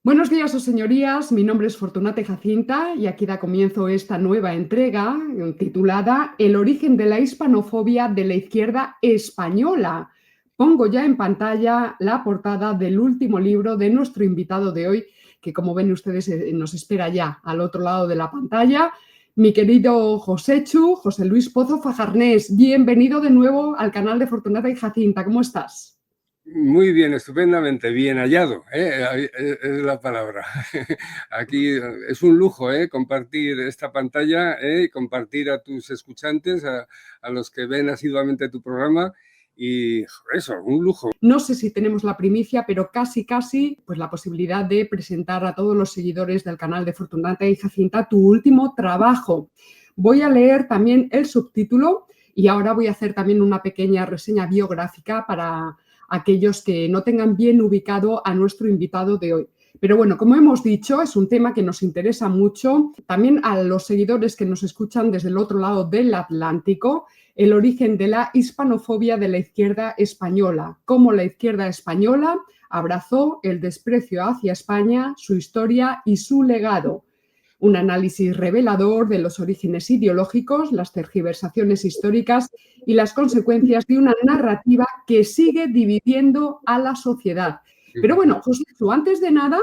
Buenos días, señorías. Mi nombre es Fortunata Jacinta y aquí da comienzo esta nueva entrega titulada El origen de la hispanofobia de la izquierda española. Pongo ya en pantalla la portada del último libro de nuestro invitado de hoy, que como ven ustedes nos espera ya al otro lado de la pantalla. Mi querido José Luis Pozo Fajarnés, bienvenido de nuevo al canal de Fortunata y Jacinta. ¿Cómo estás? Muy bien, estupendamente, bien hallado, es la palabra. Aquí es un lujo, compartir esta pantalla, compartir a tus escuchantes, a los que ven asiduamente tu programa y eso, un lujo. No sé si tenemos la primicia, pero casi, pues la posibilidad de presentar a todos los seguidores del canal de Fortunata y Jacinta tu último trabajo. Voy a leer también el subtítulo y ahora voy a hacer también una pequeña reseña biográfica para aquellos que no tengan bien ubicado a nuestro invitado de hoy. Pero bueno, como hemos dicho, es un tema que nos interesa mucho. También a los seguidores que nos escuchan desde el otro lado del Atlántico, el origen de la hispanofobia de la izquierda española, cómo la izquierda española abrazó el desprecio hacia España, su historia y su legado. Un análisis revelador de los orígenes ideológicos, las tergiversaciones históricas y las consecuencias de una narrativa que sigue dividiendo a la sociedad. Pero bueno, José, antes de nada,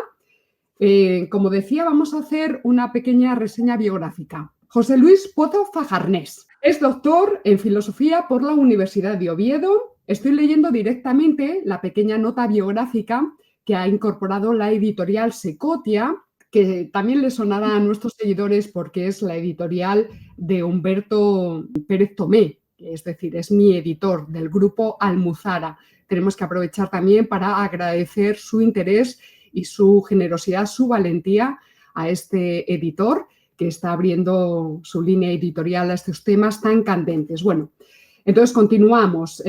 como decía, vamos a hacer una pequeña reseña biográfica. José Luis Pozo Fajarnés es doctor en filosofía por la Universidad de Oviedo. Estoy leyendo directamente la pequeña nota biográfica que ha incorporado la editorial Secotia, que también le sonará a nuestros seguidores porque es la editorial de Humberto Pérez Tomé, es decir, es mi editor del grupo Almuzara. Tenemos que aprovechar también para agradecer su interés y su generosidad, su valentía a este editor que está abriendo su línea editorial a estos temas tan candentes. Bueno, entonces continuamos.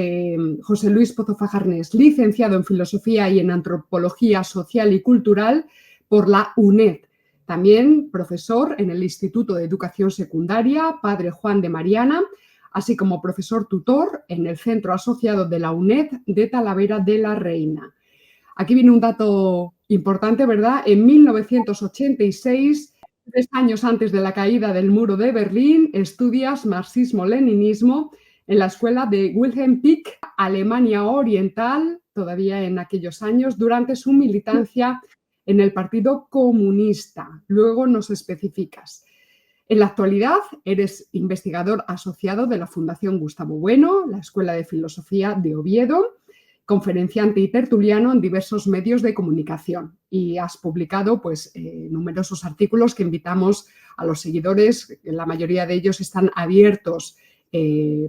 José Luis Pozo Fajarnés, licenciado en Filosofía y en Antropología Social y Cultural por la UNED. También profesor en el Instituto de Educación Secundaria Padre Juan de Mariana, así como profesor tutor en el Centro Asociado de la UNED de Talavera de la Reina. Aquí viene un dato importante, ¿verdad? En 1986, 3 años antes de la caída del muro de Berlín, estudias marxismo-leninismo en la escuela de Wilhelm Pieck, Alemania Oriental, todavía en aquellos años, durante su militancia en el Partido Comunista. Luego nos especificas. En la actualidad eres investigador asociado de la Fundación Gustavo Bueno, la Escuela de Filosofía de Oviedo, conferenciante y tertuliano en diversos medios de comunicación y has publicado pues, numerosos artículos que invitamos a los seguidores, la mayoría de ellos están abiertos,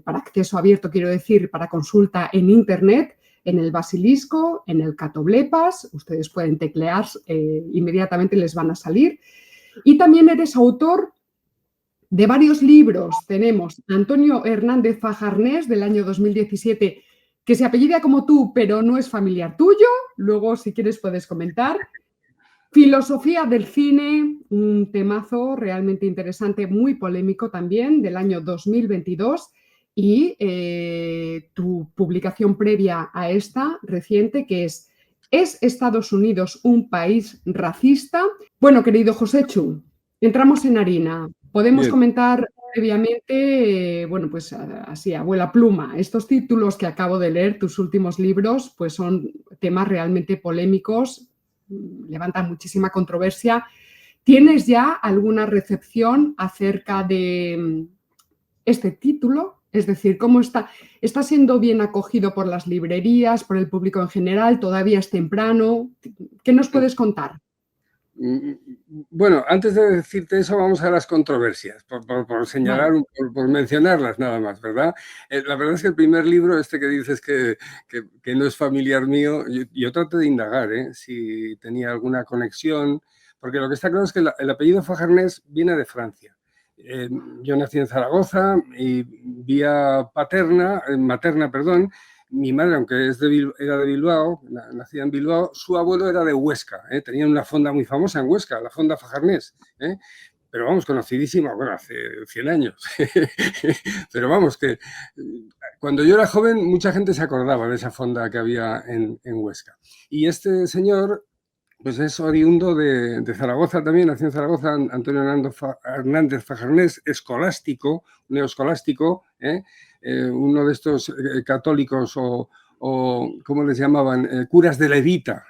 para acceso abierto, quiero decir, para consulta en Internet, en el Basilisco, en el Catoblepas, ustedes pueden teclear, inmediatamente les van a salir. Y también eres autor de varios libros. Tenemos Antonio Hernández Fajarnés, del año 2017, que se apellida como tú, pero no es familiar tuyo. Luego, si quieres, puedes comentar. Filosofía del cine, un temazo realmente interesante, muy polémico también, del año 2022. Y tu publicación previa a esta, reciente, que ¿Es Estados Unidos un país racista? Bueno, querido Joséchu, entramos en harina. Podemos Bien. comentar previamente, bueno, pues así, abuela pluma, estos títulos que acabo de leer, tus últimos libros, pues son temas realmente polémicos, levantan muchísima controversia. ¿Tienes ya alguna recepción acerca de este título? Es decir, ¿cómo está siendo bien acogido por las librerías, por el público en general? ¿Todavía es temprano? ¿Qué nos puedes contar? Bueno, antes de decirte eso, vamos a las controversias, por señalar, Vale. por mencionarlas nada más, ¿verdad? La verdad es que el primer libro, este que dices que no es familiar mío, yo traté de indagar, si tenía alguna conexión, porque lo que está claro es que el apellido Fajarnés viene de Francia. Yo nací en Zaragoza y vía materna, perdón, mi madre, aunque era de Bilbao, nacida en Bilbao, su abuelo era de Huesca, tenía una fonda muy famosa en Huesca, la fonda Fajarnés, pero vamos, conocidísima, bueno, hace 100 años. Pero vamos, que cuando yo era joven mucha gente se acordaba de esa fonda que había en Huesca. Y este señor pues es oriundo de Zaragoza también, nació en Zaragoza, Antonio Hernández Fajarnés, escolástico, neoescolástico, uno de estos católicos o ¿cómo les llamaban? Curas de levita,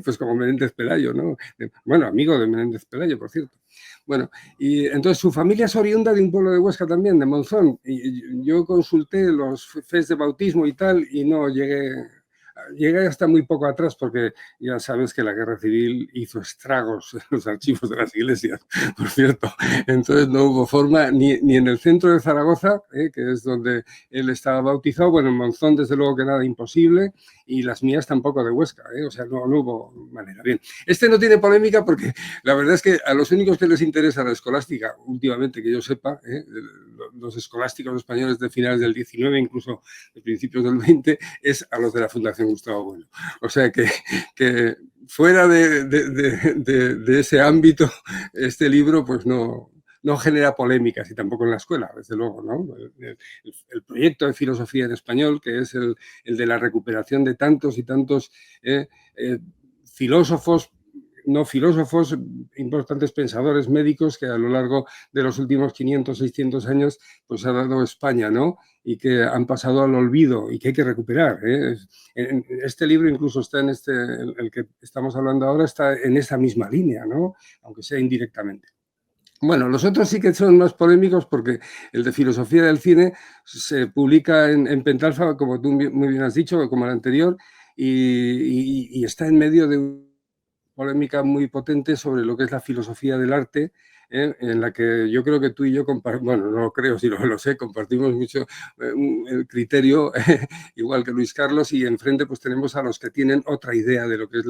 pues como Menéndez Pelayo, ¿no? Bueno, amigo de Menéndez Pelayo, por cierto. Bueno, y entonces su familia es oriunda de un pueblo de Huesca también, de Monzón, y yo consulté los fes de bautismo y tal, y no llegué hasta muy poco atrás porque ya sabes que la guerra civil hizo estragos en los archivos de las iglesias, por cierto. Entonces no hubo forma ni en el centro de Zaragoza, que es donde él estaba bautizado, bueno, en Monzón desde luego que nada, imposible, y las mías tampoco de Huesca, o sea, no hubo manera. Bien, este no tiene polémica porque la verdad es que a los únicos que les interesa la escolástica, últimamente que yo sepa, los escolásticos españoles de finales del 19, incluso de principios del 20, es a los de la Fundación Gustavo Bueno. O sea que fuera de ese ámbito, este libro pues no genera polémicas y tampoco en la escuela, desde luego, ¿no? El proyecto de filosofía en español, que es el de la recuperación de tantos y tantos filósofos, no filósofos, importantes pensadores médicos que a lo largo de los últimos 500, 600 años pues ha dado España, ¿no? Y que han pasado al olvido y que hay que recuperar. Este libro incluso está en el que estamos hablando ahora, está en esa misma línea, ¿no? Aunque sea indirectamente. Bueno, los otros sí que son más polémicos porque el de filosofía del cine se publica en Pentalfa, como tú muy bien has dicho, como el anterior, y está en medio de una polémica muy potente sobre lo que es la filosofía del arte, en la que yo creo que tú y yo, bueno, no lo creo, si lo sé, compartimos mucho el criterio, igual que Luis Carlos, y enfrente pues tenemos a los que tienen otra idea de lo que es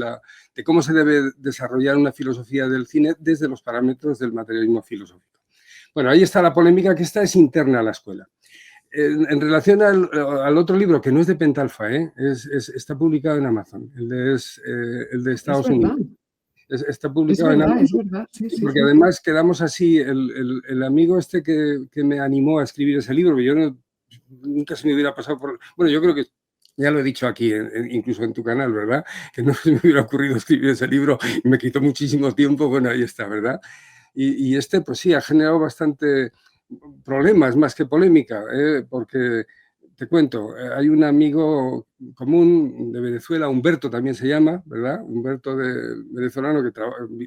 de cómo se debe desarrollar una filosofía del cine desde los parámetros del materialismo filosófico. Bueno, ahí está la polémica, que esta es interna a la escuela. En relación al otro libro, que no es de Pentalfa, está publicado en Amazon, el de Estados Unidos. Está publicado en Amazon. Es verdad, sí, sí, porque sí. además quedamos así, el amigo este que me animó a escribir ese libro, yo nunca se me hubiera pasado por... Bueno, yo creo que ya lo he dicho aquí, incluso en tu canal, ¿verdad? Que no se me hubiera ocurrido escribir ese libro y me quitó muchísimo tiempo, bueno, ahí está, ¿verdad? Y este, pues sí, ha generado bastante problemas más que polémica, porque te cuento, hay un amigo común de Venezuela, Humberto también se llama, ¿verdad? Humberto venezolano que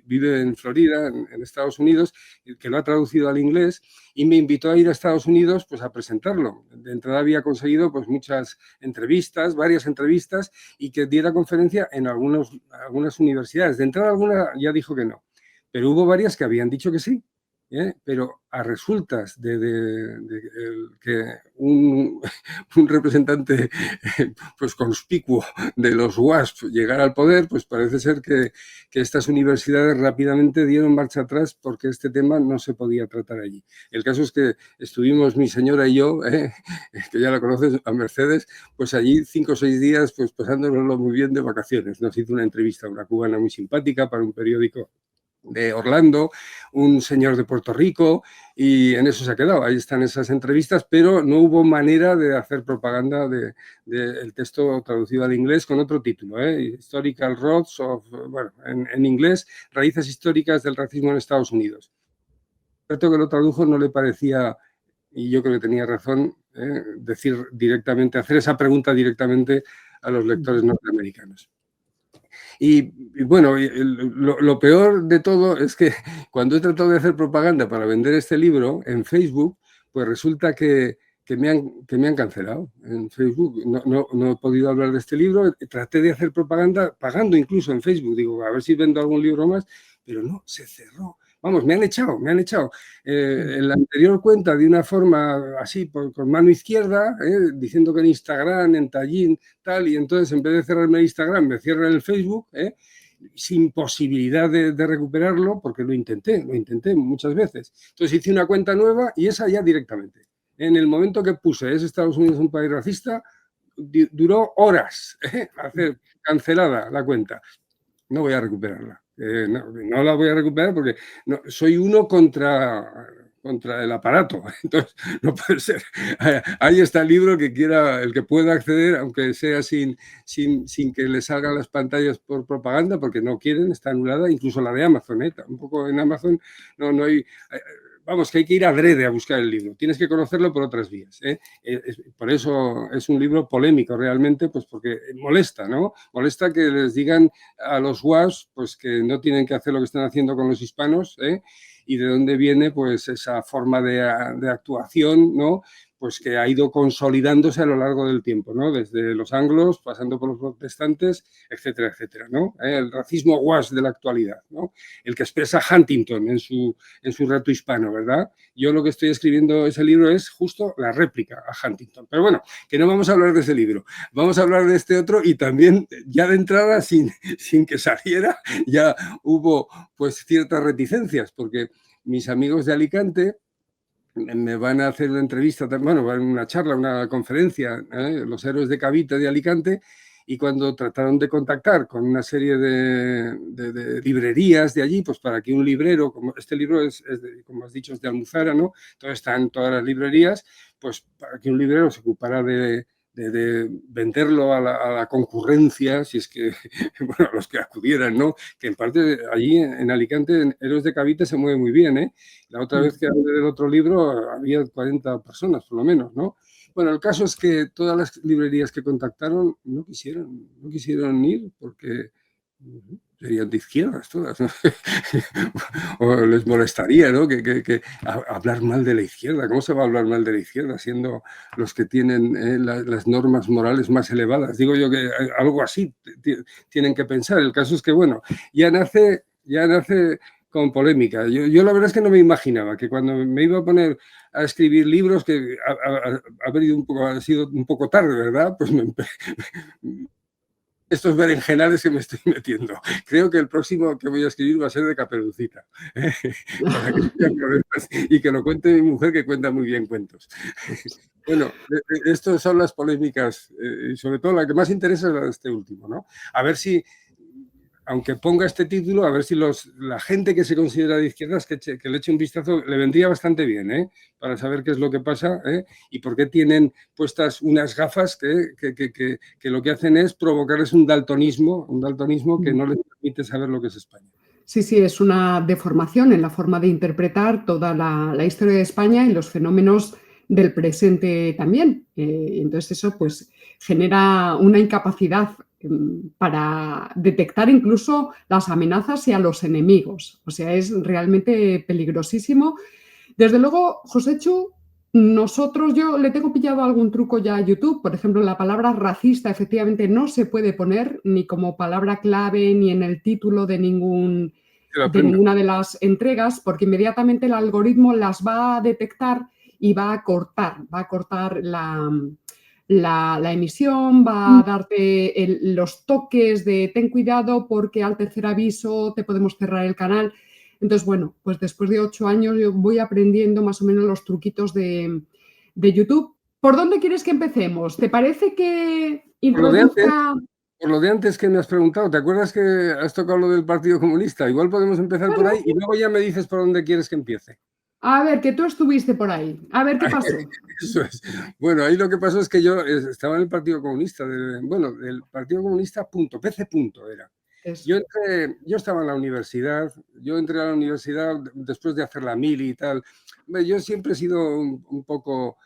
vive en Florida, en Estados Unidos, que lo ha traducido al inglés y me invitó a ir a Estados Unidos pues a presentarlo. De entrada había conseguido pues muchas entrevistas, varias entrevistas y que diera conferencia en algunas universidades. De entrada alguna ya dijo que no, pero hubo varias que habían dicho que sí. Pero a resultas de que un representante pues conspicuo de los WASP llegara al poder, pues parece ser que estas universidades rápidamente dieron marcha atrás porque este tema no se podía tratar allí. El caso es que estuvimos mi señora y yo, que ya la conoces, a Mercedes, pues allí 5 o 6 días pues pasándonoslo muy bien de vacaciones. Nos hizo una entrevista a una cubana muy simpática para un periódico de Orlando, un señor de Puerto Rico, y en eso se ha quedado. Ahí están esas entrevistas, pero no hubo manera de hacer propaganda del texto traducido al inglés con otro título, Historical Roots bueno, en inglés, Raíces históricas del racismo en Estados Unidos. El que lo tradujo no le parecía, y yo creo que tenía razón, decir directamente, hacer esa pregunta directamente a los lectores norteamericanos. Y bueno, lo peor de todo es que cuando he tratado de hacer propaganda para vender este libro en Facebook, pues resulta que me han cancelado en Facebook. No he podido hablar de este libro. Traté de hacer propaganda pagando incluso en Facebook. Digo, a ver si vendo algún libro más, pero no, se cerró. Vamos, me han echado. En la anterior cuenta, de una forma así, con mano izquierda, diciendo que en Instagram, en Tallinn, tal, y entonces en vez de cerrarme el Instagram, me cierran el Facebook, sin posibilidad de recuperarlo, porque lo intenté muchas veces. Entonces hice una cuenta nueva y esa ya directamente. En el momento que puse ¿es Estados Unidos un país racista? Duró horas hacer cancelada la cuenta. No voy a recuperarla. No la voy a recuperar porque soy uno contra contra el aparato. Entonces, no puede ser. Ahí está el libro que quiera, el que pueda acceder, aunque sea sin que le salgan las pantallas por propaganda, porque no quieren, está anulada, incluso la de Amazon. Un poco en Amazon no hay... Vamos, que hay que ir adrede a buscar el libro. Tienes que conocerlo por otras vías. Por eso es un libro polémico realmente, pues porque molesta, ¿no? Molesta que les digan a los WASP pues que no tienen que hacer lo que están haciendo con los hispanos, y de dónde viene pues esa forma de actuación, ¿no? Pues que ha ido consolidándose a lo largo del tiempo, ¿no? Desde los anglos, pasando por los protestantes, etcétera, etcétera, ¿no? El racismo WASP de la actualidad, ¿no? El que expresa Huntington en su reto hispano, ¿verdad? Yo lo que estoy escribiendo ese libro es justo la réplica a Huntington. Pero bueno, que no vamos a hablar de ese libro, vamos a hablar de este otro, y también ya de entrada, sin que saliera, ya hubo pues ciertas reticencias, porque mis amigos de Alicante me van a hacer una entrevista, bueno, una charla, una conferencia, los héroes de Cavite de Alicante, y cuando trataron de contactar con una serie de librerías de allí, pues para que un librero, como este libro como has dicho, es de Almuzara, ¿no? Entonces están todas las librerías, pues para que un librero se ocupara de venderlo a la concurrencia, si es que, bueno, a los que acudieran, ¿no? Que en parte allí en Alicante, en Héroes de Cavite se mueve muy bien, ¿eh? La otra vez que hablé del otro libro había 40 personas, por lo menos, ¿no? Bueno, el caso es que todas las librerías que contactaron no quisieron ir porque serían de izquierdas todas, ¿no? O les molestaría, ¿no? Que hablar mal de la izquierda. ¿Cómo se va a hablar mal de la izquierda siendo los que tienen las normas morales más elevadas? Digo yo que algo así tienen que pensar. El caso es que, bueno, ya nace con polémica. Yo la verdad es que no me imaginaba que cuando me iba a poner a escribir libros, que ha sido un poco tarde, ¿verdad? Pues estos berenjenales que me estoy metiendo. Creo que el próximo que voy a escribir va a ser de Caperucita. Para que no haya problemas, y que lo cuente mi mujer, que cuenta muy bien cuentos. Bueno, estas son las polémicas, y sobre todo la que más interesa es la de este último, ¿no? A ver si, aunque ponga este título, a ver si la gente que se considera de izquierdas que le eche un vistazo, le vendría bastante bien, para saber qué es lo que pasa, y por qué tienen puestas unas gafas que lo que hacen es provocarles un daltonismo que no les permite saber lo que es España. Sí, sí, es una deformación en la forma de interpretar toda la historia de España y los fenómenos del presente también. Entonces eso pues genera una incapacidad para detectar incluso las amenazas y a los enemigos. O sea, es realmente peligrosísimo. Desde luego, Joséchu, yo le tengo pillado algún truco ya a YouTube. Por ejemplo, la palabra racista efectivamente no se puede poner ni como palabra clave ni en el título de ninguna de las entregas, porque inmediatamente el algoritmo las va a detectar y va a cortar la emisión, va a darte los toques de ten cuidado porque al tercer aviso te podemos cerrar el canal. Entonces, bueno, pues después de 8 años yo voy aprendiendo más o menos los truquitos de YouTube. ¿Por dónde quieres que empecemos? ¿Te parece que introduzca...? Por lo de antes que me has preguntado, ¿te acuerdas que has tocado lo del Partido Comunista? Igual podemos empezar por ahí y luego ya me dices por dónde quieres que empiece. A ver, que tú estuviste por ahí. A ver, ¿qué pasó? Eso es. Bueno, ahí lo que pasó es que yo estaba en el Partido Comunista, del Partido Comunista PC era. Yo estaba en la universidad, yo entré a la universidad después de hacer la mili y tal. Yo siempre he sido un poco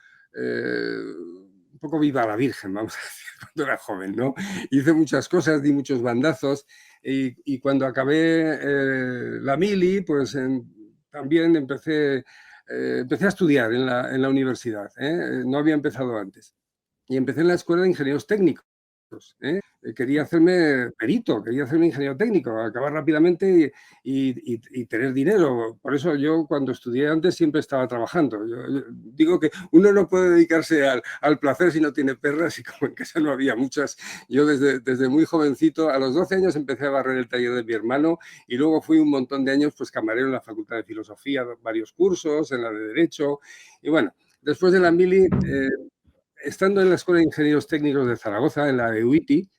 viva la Virgen, vamos a decir, cuando era joven, ¿no? Hice muchas cosas, di muchos bandazos, y cuando acabé la mili, pues también empecé a estudiar en la universidad, no había empezado antes. Y empecé en la Escuela de Ingenieros Técnicos. Quería hacerme perito, quería hacerme ingeniero técnico, acabar rápidamente y tener dinero. Por eso yo cuando estudié antes siempre estaba trabajando. Yo digo que uno no puede dedicarse al placer si no tiene perras, y como en casa no había muchas, yo desde muy jovencito, a los 12 años empecé a barrer el taller de mi hermano, y luego fui un montón de años pues camarero en la Facultad de Filosofía, varios cursos, en la de Derecho, y bueno, después de la mili... estando en la Escuela de Ingenieros Técnicos de Zaragoza, en la de UITI,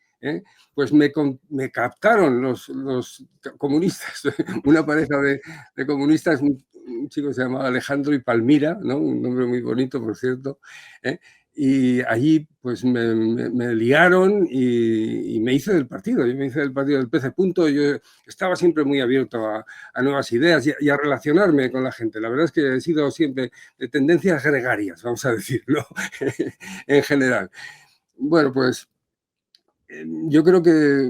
pues me captaron los comunistas, una pareja de comunistas, un chico que se llamaba Alejandro y Palmira, ¿no? Un nombre muy bonito, por cierto, y allí pues me liaron y me hice del partido. Yo me hice del partido del PC. Yo estaba siempre muy abierto a nuevas ideas y a relacionarme con la gente. La verdad es que he sido siempre de tendencias gregarias, vamos a decirlo, en general. Bueno, pues yo creo que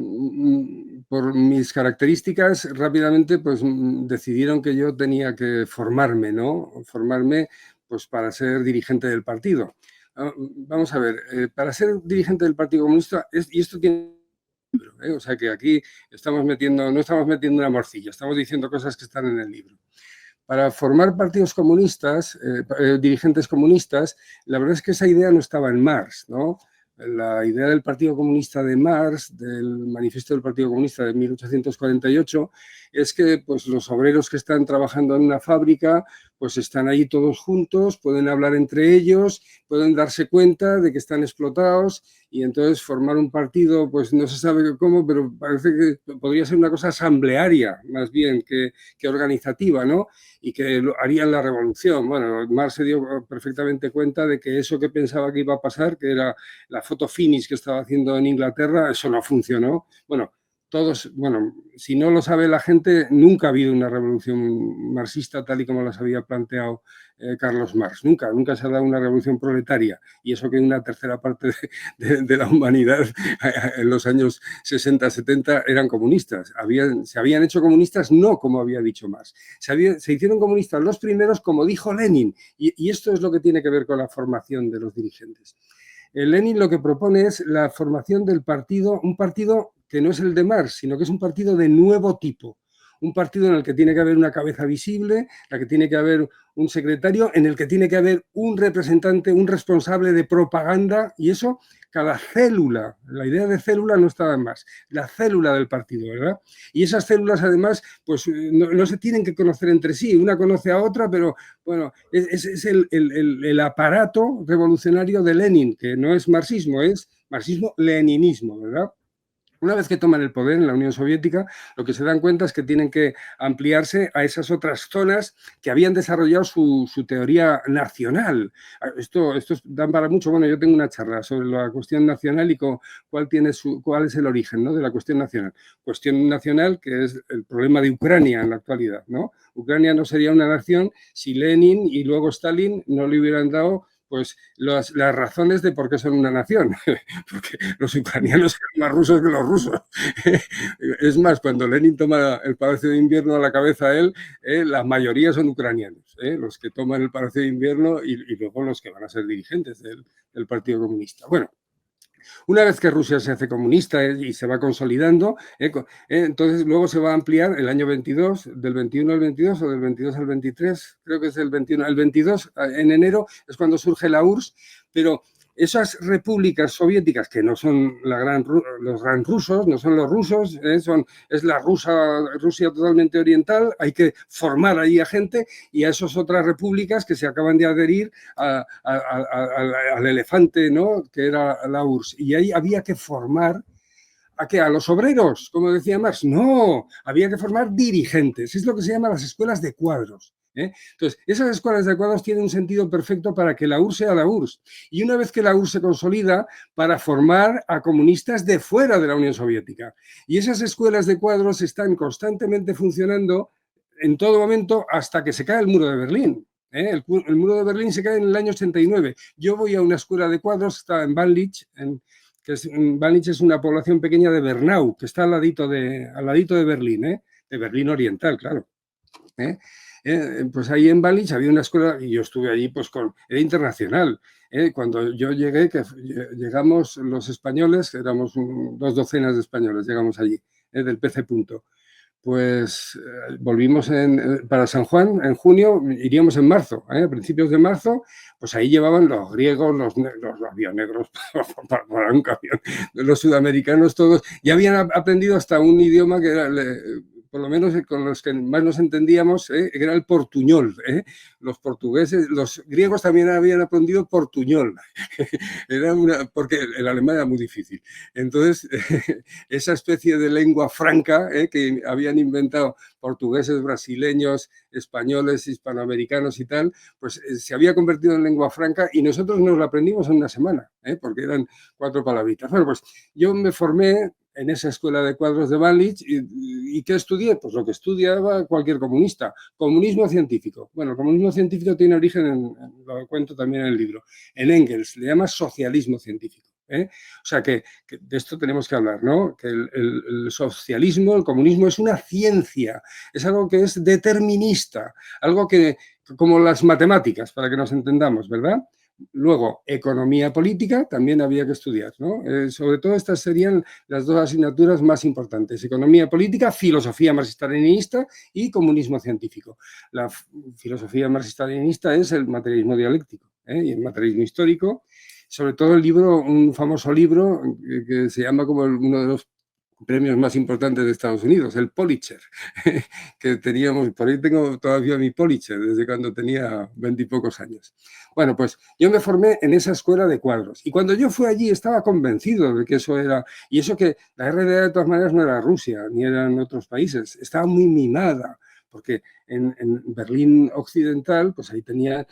por mis características rápidamente pues decidieron que yo tenía que formarme, ¿no? Formarme pues para ser dirigente del partido. Vamos a ver, para ser dirigente del Partido Comunista, y esto tiene... O sea que aquí no estamos metiendo una morcilla, estamos diciendo cosas que están en el libro. Para formar partidos comunistas, dirigentes comunistas, la verdad es que esa idea no estaba en Marx, ¿no? La idea del Partido Comunista de Marx, del Manifiesto del Partido Comunista de 1848, es que pues, los obreros que están trabajando en una fábrica pues están ahí todos juntos, pueden hablar entre ellos, pueden darse cuenta de que están explotados y entonces formar un partido, pues no se sabe cómo, pero parece que podría ser una cosa asamblearia más bien que organizativa, ¿no? Y que harían la revolución. Bueno, Marx se dio perfectamente cuenta de que eso que pensaba que iba a pasar, que era la foto finish que estaba haciendo en Inglaterra, eso no funcionó. Bueno, si no lo sabe la gente, nunca ha habido una revolución marxista tal y como las había planteado Carlos Marx. Nunca se ha dado una revolución proletaria. Y eso que una tercera parte de la humanidad en los años 60, 70 eran comunistas. Se habían hecho comunistas no como había dicho Marx. Se hicieron comunistas los primeros como dijo Lenin. Y esto es lo que tiene que ver con la formación de los dirigentes. Lenin lo que propone es la formación del partido, un partido que no es el de Marx, sino que es un partido de nuevo tipo. Un partido en el que tiene que haber una cabeza visible, en el que tiene que haber un secretario, en el que tiene que haber un representante, un responsable de propaganda, y eso, cada célula, la idea de célula no estaba en Marx, la célula del partido, ¿verdad? Y esas células, además, pues no se tienen que conocer entre sí, una conoce a otra, pero bueno, es el aparato revolucionario de Lenin, que no es marxismo, es marxismo-leninismo, ¿verdad? Una vez que toman el poder en la Unión Soviética, lo que se dan cuenta es que tienen que ampliarse a esas otras zonas que habían desarrollado su teoría nacional. Esto dan para mucho. Bueno, yo tengo una charla sobre la cuestión nacional y cuál es el origen, ¿no?, de la cuestión nacional. Cuestión nacional que es el problema de Ucrania en la actualidad, ¿no? Ucrania no sería una nación si Lenin y luego Stalin no le hubieran dado pues las razones de por qué son una nación, porque los ucranianos eran más rusos que los rusos. Es más, cuando Lenin toma el Palacio de Invierno a la cabeza él, la mayoría son ucranianos, los que toman el Palacio de Invierno y luego los que van a ser dirigentes del Partido Comunista. Bueno, una vez que Rusia se hace comunista y se va consolidando, entonces luego se va a ampliar el año 22, del 21 al 22 o del 22 al 23, creo que es el 21, el 22 en enero es cuando surge la URSS, pero esas repúblicas soviéticas que no son los gran rusos, no son los rusos, es la Rusia totalmente oriental, hay que formar ahí a gente y a esas otras repúblicas que se acaban de adherir al elefante, ¿no?, que era la URSS. Y ahí había que formar ¿a qué? ¿A los obreros? Como decía Marx. No, había que formar dirigentes. Es lo que se llama las escuelas de cuadros. Entonces, esas escuelas de cuadros tienen un sentido perfecto para que la URSS sea la URSS. Y una vez que la URSS se consolida, para formar a comunistas de fuera de la Unión Soviética. Y esas escuelas de cuadros están constantemente funcionando en todo momento hasta que se cae el muro de Berlín. El muro de Berlín se cae en el año 89. Yo voy a una escuela de cuadros, está en Bannlitz, Bannlitz es una población pequeña de Bernau, que está al ladito de Berlín, de Berlín Oriental, claro. Pues ahí en Bannlitz había una escuela y yo estuve allí, pues era internacional. Cuando yo llegué, llegamos los españoles, éramos 2 docenas de españoles, llegamos allí, del PC. Pues volvimos para San Juan en junio, iríamos en marzo, a principios de marzo, pues ahí llevaban los griegos, los negros para un camión, los sudamericanos todos, ya habían aprendido hasta un idioma que era por lo menos con los que más nos entendíamos, era el portuñol. Los portugueses, los griegos también habían aprendido portuñol, porque el alemán era muy difícil. Entonces, esa especie de lengua franca que habían inventado portugueses, brasileños, españoles, hispanoamericanos y tal, pues se había convertido en lengua franca y nosotros nos la aprendimos en una semana, porque eran 4 palabritas. Bueno, pues yo me formé en esa escuela de cuadros de Balich y ¿qué estudié? Pues lo que estudiaba cualquier comunista, comunismo científico. Bueno, el comunismo científico tiene origen, lo cuento también en el libro, en Engels, le llama socialismo científico. O sea que de esto tenemos que hablar, ¿no? Que el socialismo, el comunismo es una ciencia, es algo que es determinista, algo que, como las matemáticas, para que nos entendamos, ¿verdad? Luego, economía política también había que estudiar, ¿no? Sobre todo estas serían las 2 asignaturas más importantes, economía política, filosofía marxista-leninista y comunismo científico. La filosofía marxista-leninista es el materialismo dialéctico y el materialismo histórico, sobre todo el libro, un famoso libro que se llama como uno de los premios más importantes de Estados Unidos, el Pulitzer, que teníamos, por ahí tengo todavía mi Pulitzer, desde cuando tenía 20 y pocos años. Bueno, pues yo me formé en esa escuela de cuadros y cuando yo fui allí estaba convencido de que eso era, y eso que la RDA de todas maneras no era Rusia, ni eran otros países, estaba muy mimada, porque en Berlín Occidental, pues ahí tenía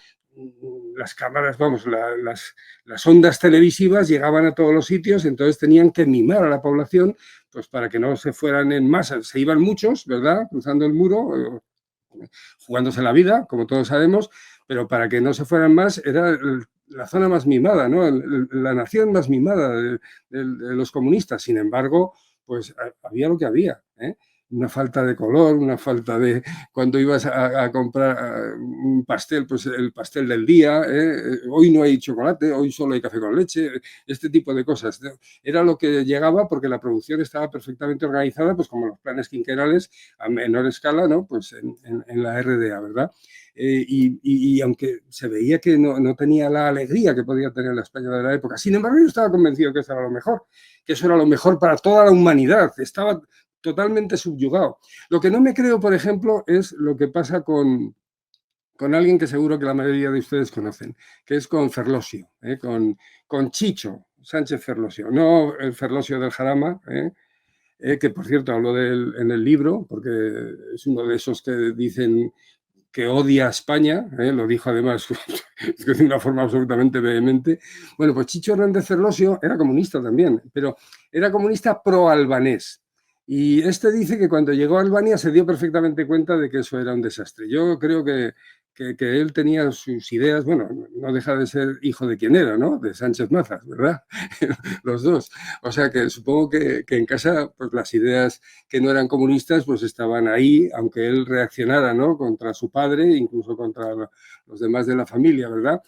las cámaras, vamos, las ondas televisivas llegaban a todos los sitios, entonces tenían que mimar a la población pues para que no se fueran en masa. Se iban muchos, ¿verdad?, cruzando el muro, jugándose la vida, como todos sabemos, pero para que no se fueran más era la zona más mimada, ¿no? La nación más mimada de los comunistas. Sin embargo, pues había lo que había, ¿eh? Una falta de color, una falta de... Cuando ibas a comprar un pastel, pues el pastel del día, hoy no hay chocolate, hoy solo hay café con leche, este tipo de cosas. Era lo que llegaba porque la producción estaba perfectamente organizada, pues como los planes quinquenales a menor escala, ¿no? Pues en la RDA, ¿verdad? Y aunque se veía que no tenía la alegría que podía tener la España de la época, sin embargo yo estaba convencido que eso era lo mejor, que eso era lo mejor para toda la humanidad. Estaba totalmente subyugado. Lo que no me creo, por ejemplo, es lo que pasa con alguien que seguro que la mayoría de ustedes conocen, que es con Ferlosio, con Chicho Sánchez Ferlosio, no el Ferlosio del Jarama, que por cierto hablo de él en el libro, porque es uno de esos que dicen que odia a España, lo dijo además de una forma absolutamente vehemente. Bueno, pues Chicho Hernández Ferlosio era comunista también, pero era comunista pro-albanés. Y este dice que cuando llegó a Albania se dio perfectamente cuenta de que eso era un desastre. Yo creo que él tenía sus ideas, bueno, no deja de ser hijo de quien era, ¿no? De Sánchez Mazas, ¿verdad? Los dos. O sea que supongo que en casa, pues las ideas que no eran comunistas, pues estaban ahí, aunque él reaccionara, ¿no? Contra su padre, incluso contra los demás de la familia, ¿verdad?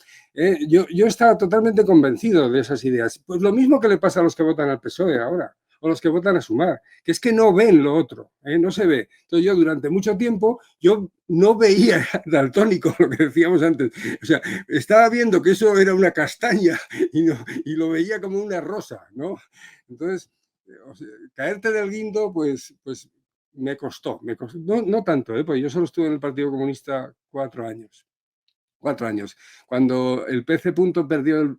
Yo estaba totalmente convencido de esas ideas. Pues lo mismo que le pasa a los que votan al PSOE ahora, o los que votan a Sumar, que es que no ven lo otro, no se ve. Entonces yo durante mucho tiempo, yo no veía daltónico, lo que decíamos antes. O sea, estaba viendo que eso era una castaña y lo veía como una rosa, ¿no? Entonces, o sea, caerte del guindo, pues me costó. No tanto, porque yo solo estuve en el Partido Comunista 4 años. 4 años. Cuando el PC. Perdió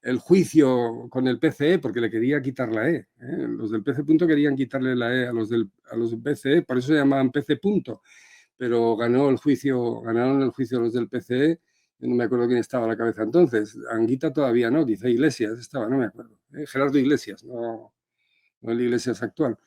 el juicio con el PCE porque le quería quitar la E. Los del PC. Querían quitarle la E a los del PCE, por eso se llamaban PC. Pero ganaron el juicio los del PCE. Yo no me acuerdo quién estaba a la cabeza entonces. Anguita todavía no, dice Iglesias estaba, no me acuerdo. Gerardo Iglesias, no el Iglesias actual.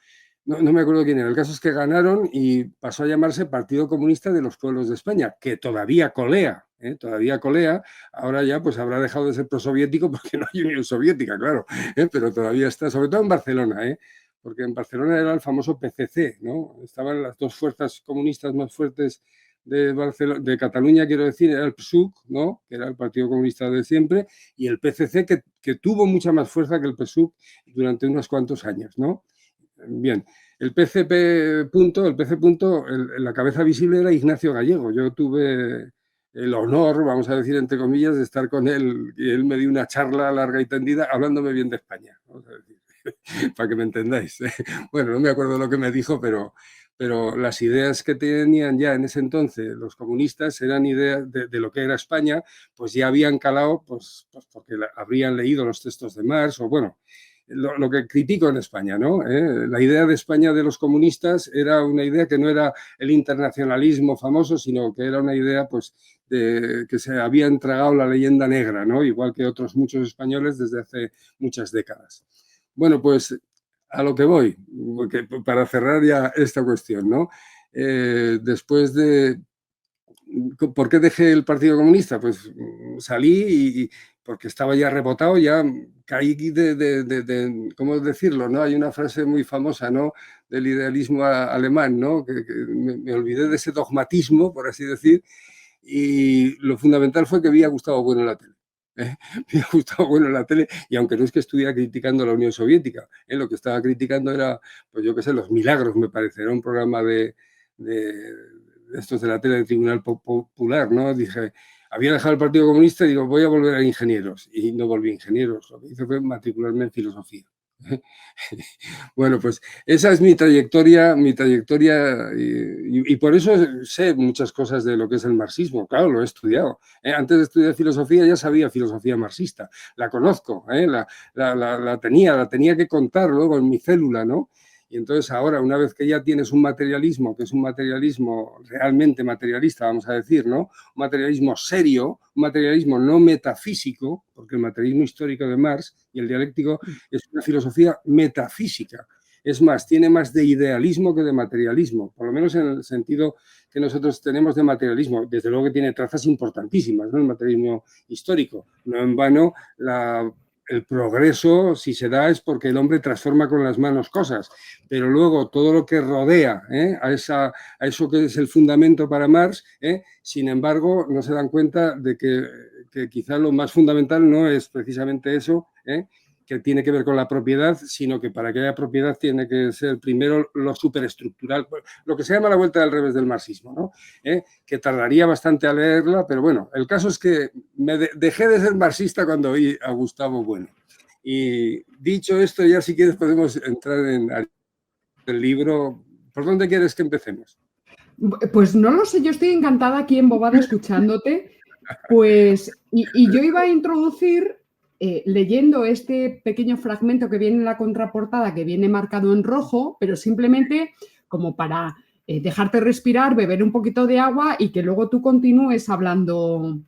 No me acuerdo quién era. El caso es que ganaron y pasó a llamarse Partido Comunista de los Pueblos de España, que todavía colea, todavía colea. Ahora ya pues habrá dejado de ser prosoviético porque no hay Unión Soviética, claro, pero todavía está, sobre todo en Barcelona, porque en Barcelona era el famoso PCC, ¿no? Estaban las 2 fuerzas comunistas más fuertes de Cataluña, quiero decir, era el PSUC, ¿no? Que era el Partido Comunista de siempre, y el PCC, que tuvo mucha más fuerza que el PSUC durante unos cuantos años, ¿no? Bien, el PCP. La cabeza visible era Ignacio Gallego. Yo tuve el honor, vamos a decir entre comillas, de estar con él y él me dio una charla larga y tendida hablándome bien de España, vamos a decir. para que me entendáis. Bueno, no me acuerdo lo que me dijo, pero las ideas que tenían ya en ese entonces los comunistas eran ideas de lo que era España, pues ya habían calado, pues porque habrían leído los textos de Marx, o bueno, lo que critico en España, ¿no? La idea de España de los comunistas era una idea que no era el internacionalismo famoso, sino que era una idea, pues, de que se había entregado la leyenda negra, ¿no? Igual que otros muchos españoles desde hace muchas décadas. Bueno, pues a lo que voy, porque para cerrar ya esta cuestión, ¿no? Después de... ¿Por qué dejé el Partido Comunista? Pues salí y porque estaba ya rebotado, ya caí ¿cómo decirlo? ¿No? Hay una frase muy famosa, ¿no? Del idealismo alemán, ¿no? Que me olvidé de ese dogmatismo, por así decir, y lo fundamental fue que había Gustavo Bueno en la tele. Me ha gustado bueno en la tele, y aunque no es que estuviera criticando a la Unión Soviética, lo que estaba criticando era, pues yo qué sé, Los Milagros, me parece, era un programa de estos de la tele del Tribunal Popular, ¿no? Dije, había dejado el Partido Comunista y digo, voy a volver a ingenieros, y no volví a ingenieros, lo que hice fue matricularme en filosofía. Bueno, pues esa es mi trayectoria y por eso sé muchas cosas de lo que es el marxismo. Claro, lo he estudiado. Antes de estudiar filosofía ya sabía filosofía marxista. La conozco, la tenía que contar luego en mi célula, ¿no? Y entonces ahora, una vez que ya tienes un materialismo, que es un materialismo realmente materialista, vamos a decir, ¿no? Un materialismo serio, un materialismo no metafísico, porque el materialismo histórico de Marx y el dialéctico es una filosofía metafísica. Es más, tiene más de idealismo que de materialismo, por lo menos en el sentido que nosotros tenemos de materialismo. Desde luego que tiene trazas importantísimas, ¿no? El materialismo histórico. No en vano el progreso, si se da, es porque el hombre transforma con las manos cosas, pero luego todo lo que rodea a eso que es el fundamento para Marx, sin embargo, no se dan cuenta de que quizá lo más fundamental no es precisamente eso, que tiene que ver con la propiedad, sino que para que haya propiedad tiene que ser primero lo superestructural, lo que se llama la vuelta del revés del marxismo, ¿no? Que tardaría bastante a leerla, pero bueno, el caso es que dejé de ser marxista cuando oí a Gustavo Bueno. Y dicho esto, ya si quieres podemos entrar en el libro. ¿Por dónde quieres que empecemos? Pues no lo sé, yo estoy encantada aquí embobada escuchándote. Pues, y yo iba a introducir, leyendo este pequeño fragmento que viene en la contraportada, que viene marcado en rojo, pero simplemente como para dejarte respirar, beber un poquito de agua y que luego tú continúes hablando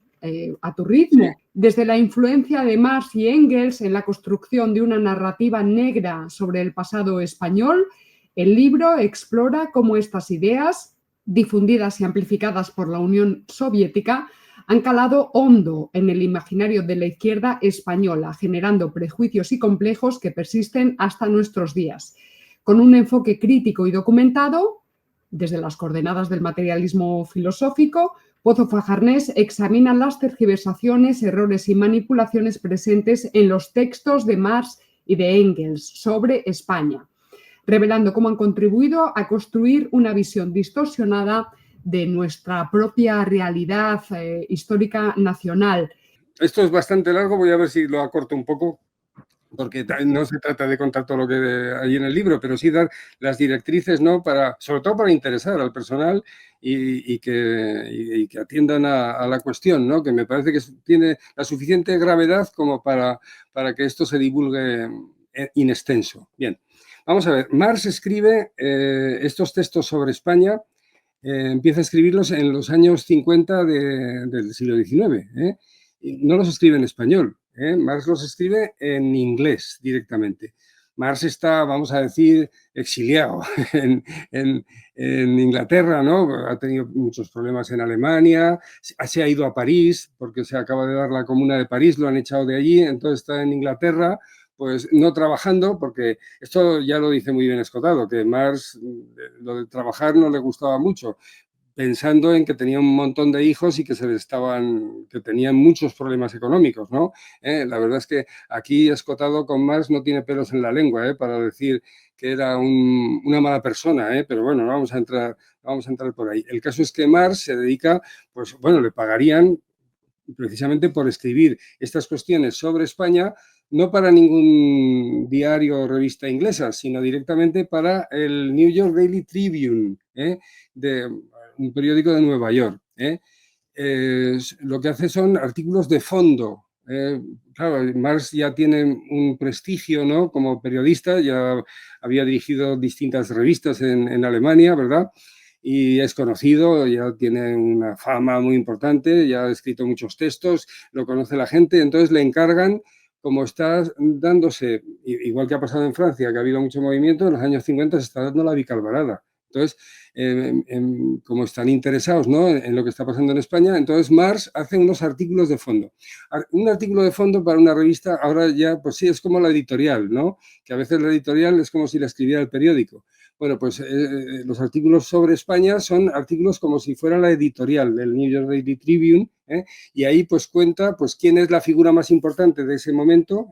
a tu ritmo. Sí. Desde la influencia de Marx y Engels en la construcción de una narrativa negra sobre el pasado español, el libro explora cómo estas ideas, difundidas y amplificadas por la Unión Soviética, han calado hondo en el imaginario de la izquierda española, generando prejuicios y complejos que persisten hasta nuestros días. Con un enfoque crítico y documentado, desde las coordenadas del materialismo filosófico, Pozo-Fajarnés examina las tergiversaciones, errores y manipulaciones presentes en los textos de Marx y de Engels sobre España, revelando cómo han contribuido a construir una visión distorsionada de nuestra propia realidad histórica nacional. Esto es bastante largo, voy a ver si lo acorto un poco, porque no se trata de contar todo lo que hay en el libro, pero sí dar las directrices, ¿no? Sobre todo para interesar al personal y que atiendan a la cuestión, ¿no? Que me parece que tiene la suficiente gravedad como para que esto se divulgue in extenso. Bien, vamos a ver. Marx escribe estos textos sobre España, empieza a escribirlos en los años 50 del siglo XIX. No los escribe en español. Marx los escribe en inglés directamente. Marx está, vamos a decir, exiliado en Inglaterra, ¿no? Ha tenido muchos problemas en Alemania, se ha ido a París porque se acaba de dar la Comuna de París, lo han echado de allí, entonces está en Inglaterra, pues no trabajando, porque esto ya lo dice muy bien Escotado, que Marx lo de trabajar no le gustaba mucho, pensando en que tenía un montón de hijos y que que tenían muchos problemas económicos, ¿no? La verdad es que aquí Escotado con Marx no tiene pelos en la lengua, para decir que era una mala persona, pero bueno, vamos a entrar por ahí. El caso es que Marx se dedica, pues bueno, le pagarían precisamente por escribir estas cuestiones sobre España, no para ningún diario o revista inglesa, sino directamente para el New York Daily Tribune, de un periódico de Nueva York. Lo que hace son artículos de fondo. Claro, Marx ya tiene un prestigio, ¿no? Como periodista, ya había dirigido distintas revistas en Alemania, ¿verdad? Y es conocido, ya tiene una fama muy importante, ya ha escrito muchos textos, lo conoce la gente, entonces le encargan, como está dándose, igual que ha pasado en Francia, que ha habido mucho movimiento, en los años 50 se está dando la bicalvarada. Entonces, como están interesados, ¿no?, en lo que está pasando en España, entonces Marx hace unos artículos de fondo. Un artículo de fondo para una revista, ahora ya, pues sí, es como la editorial, ¿no? Que a veces la editorial es como si la escribiera el periódico. Bueno, pues los artículos sobre España son artículos como si fuera la editorial del New York Daily Tribune, y ahí pues cuenta pues quién es la figura más importante de ese momento,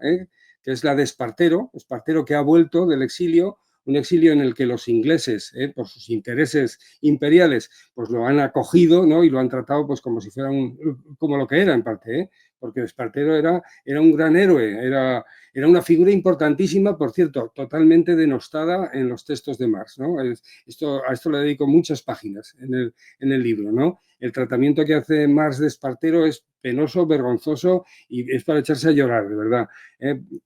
que es la de Espartero, Espartero que ha vuelto del exilio, un exilio en el que los ingleses, por sus intereses imperiales, pues lo han acogido, ¿no? Y lo han tratado pues como si fuera como lo que era en parte, porque Espartero era un gran héroe, era una figura importantísima, por cierto, totalmente denostada en los textos de Marx, ¿no? A esto le dedico muchas páginas en el libro, ¿no? El tratamiento que hace Marx de Espartero es penoso, vergonzoso y es para echarse a llorar, de verdad.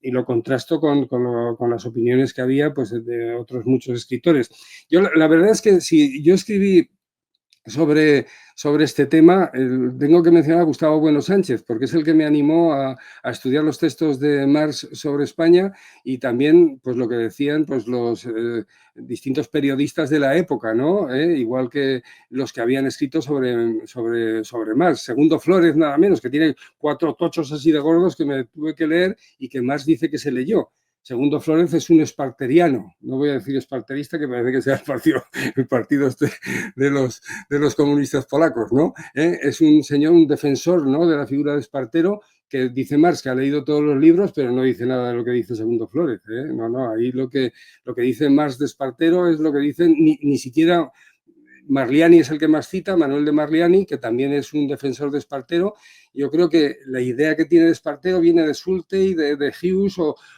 Y lo contrasto con las opiniones que había pues, de otros muchos escritores. Yo, la verdad es que si yo escribí sobre este tema, tengo que mencionar a Gustavo Bueno Sánchez, porque es el que me animó a estudiar los textos de Marx sobre España y también pues, lo que decían pues, los distintos periodistas de la época, ¿no? Igual que los que habían escrito sobre Marx. Segundo Flores, nada menos, que tiene 4 tochos así de gordos que me tuve que leer y que Marx dice que se leyó. Segundo Flórez es un esparteriano, no voy a decir esparterista, que parece que sea el partido de los comunistas polacos, ¿no? Es un señor, un defensor, ¿no?, de la figura de Espartero, que dice Marx que ha leído todos los libros, pero no dice nada de lo que dice Segundo Flórez. No, ahí lo que dice Marx de Espartero es lo que dice, ni siquiera Marliani es el que más cita, Manuel de Marliani, que también es un defensor de Espartero. Yo creo que la idea que tiene de Espartero viene de Sulte y de Hughes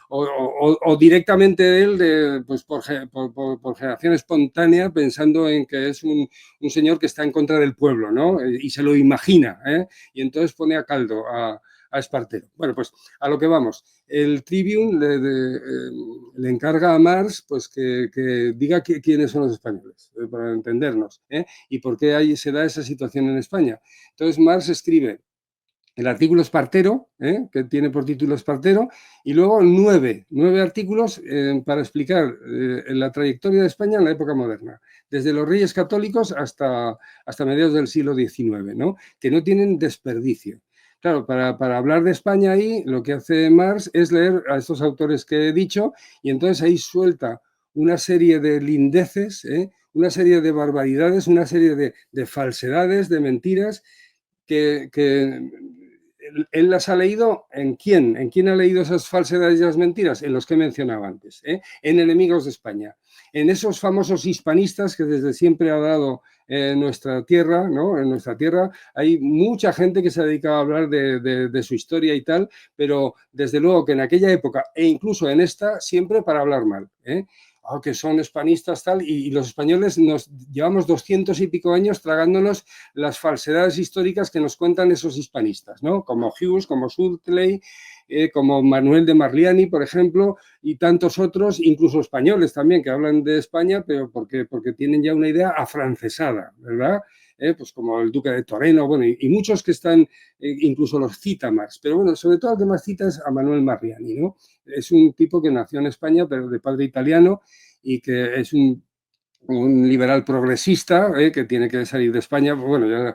o directamente de él, pues por generación espontánea, pensando en que es un señor que está en contra del pueblo, ¿no? Y se lo imagina, y entonces pone a caldo a Espartero. Bueno, pues a lo que vamos. El Tribune le encarga a Marx pues, que diga quiénes son los españoles, para entendernos, y por qué ahí se da esa situación en España. Entonces Marx escribe el artículo Espartero, que tiene por título Espartero, y luego 9 artículos para explicar la trayectoria de España en la época moderna, desde los Reyes Católicos hasta mediados del siglo XIX, ¿no?, que no tienen desperdicio. Claro, para hablar de España ahí, lo que hace Marx es leer a estos autores que he dicho y entonces ahí suelta una serie de lindeces, una serie de barbaridades, una serie de falsedades, de mentiras, que él las ha leído. ¿En quién? ¿En quién ha leído esas falsedades y las mentiras? En los que mencionaba antes, en enemigos de España, en esos famosos hispanistas que desde siempre ha dado nuestra tierra, ¿no? En nuestra tierra hay mucha gente que se ha dedicado a hablar de su historia y tal, pero desde luego que en aquella época e incluso en esta, siempre para hablar mal, que son hispanistas tal, y los españoles nos llevamos 200 y pico años tragándonos las falsedades históricas que nos cuentan esos hispanistas, ¿no? Como Hughes, como Sutley, como Manuel de Marliani, por ejemplo, y tantos otros, incluso españoles también, que hablan de España, pero porque tienen ya una idea afrancesada, ¿verdad? Pues como el duque de Toreno, bueno, y muchos que están, incluso los cita Marx, pero bueno, sobre todo el que más cita es a Manuel Marliani, ¿no? Es un tipo que nació en España, pero de padre italiano, y que es un liberal progresista, que tiene que salir de España. Bueno, ya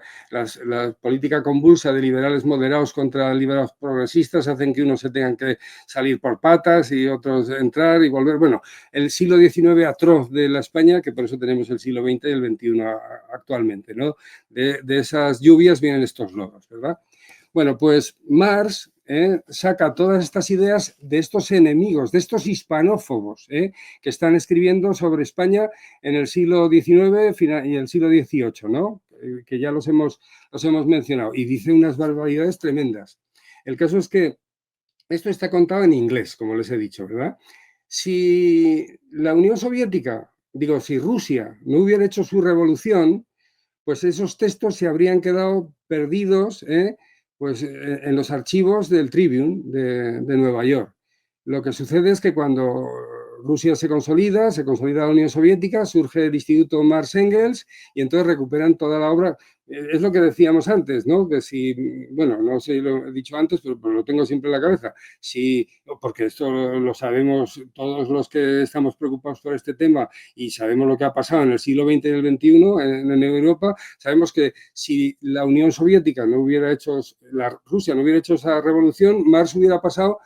la política convulsa de liberales moderados contra liberales progresistas hacen que unos se tengan que salir por patas y otros entrar y volver. Bueno, el siglo XIX atroz de la España, que por eso tenemos el siglo XX y el XXI actualmente, ¿no? De esas lluvias vienen estos lodos, ¿verdad? Bueno, pues Marx saca todas estas ideas de estos enemigos, de estos hispanófobos, que están escribiendo sobre España en el siglo XIX y el siglo XVIII, ¿no? Que ya los hemos mencionado, y dice unas barbaridades tremendas. El caso es que esto está contado en inglés, como les he dicho, ¿verdad? Si la Unión Soviética, digo, si Rusia no hubiera hecho su revolución, pues esos textos se habrían quedado perdidos pues, en los archivos del Tribune de Nueva York. Lo que sucede es que cuando Rusia se consolida la Unión Soviética, surge el Instituto Marx Engels y entonces recuperan toda la obra. Es lo que decíamos antes, ¿no? Que si, bueno, no sé si lo he dicho antes, pero lo tengo siempre en la cabeza. Si, porque esto lo sabemos todos los que estamos preocupados por este tema y sabemos lo que ha pasado en el siglo XX y el XXI en Europa, sabemos que si la Unión Soviética no hubiera hecho, Rusia no hubiera hecho esa revolución, Marx hubiera pasado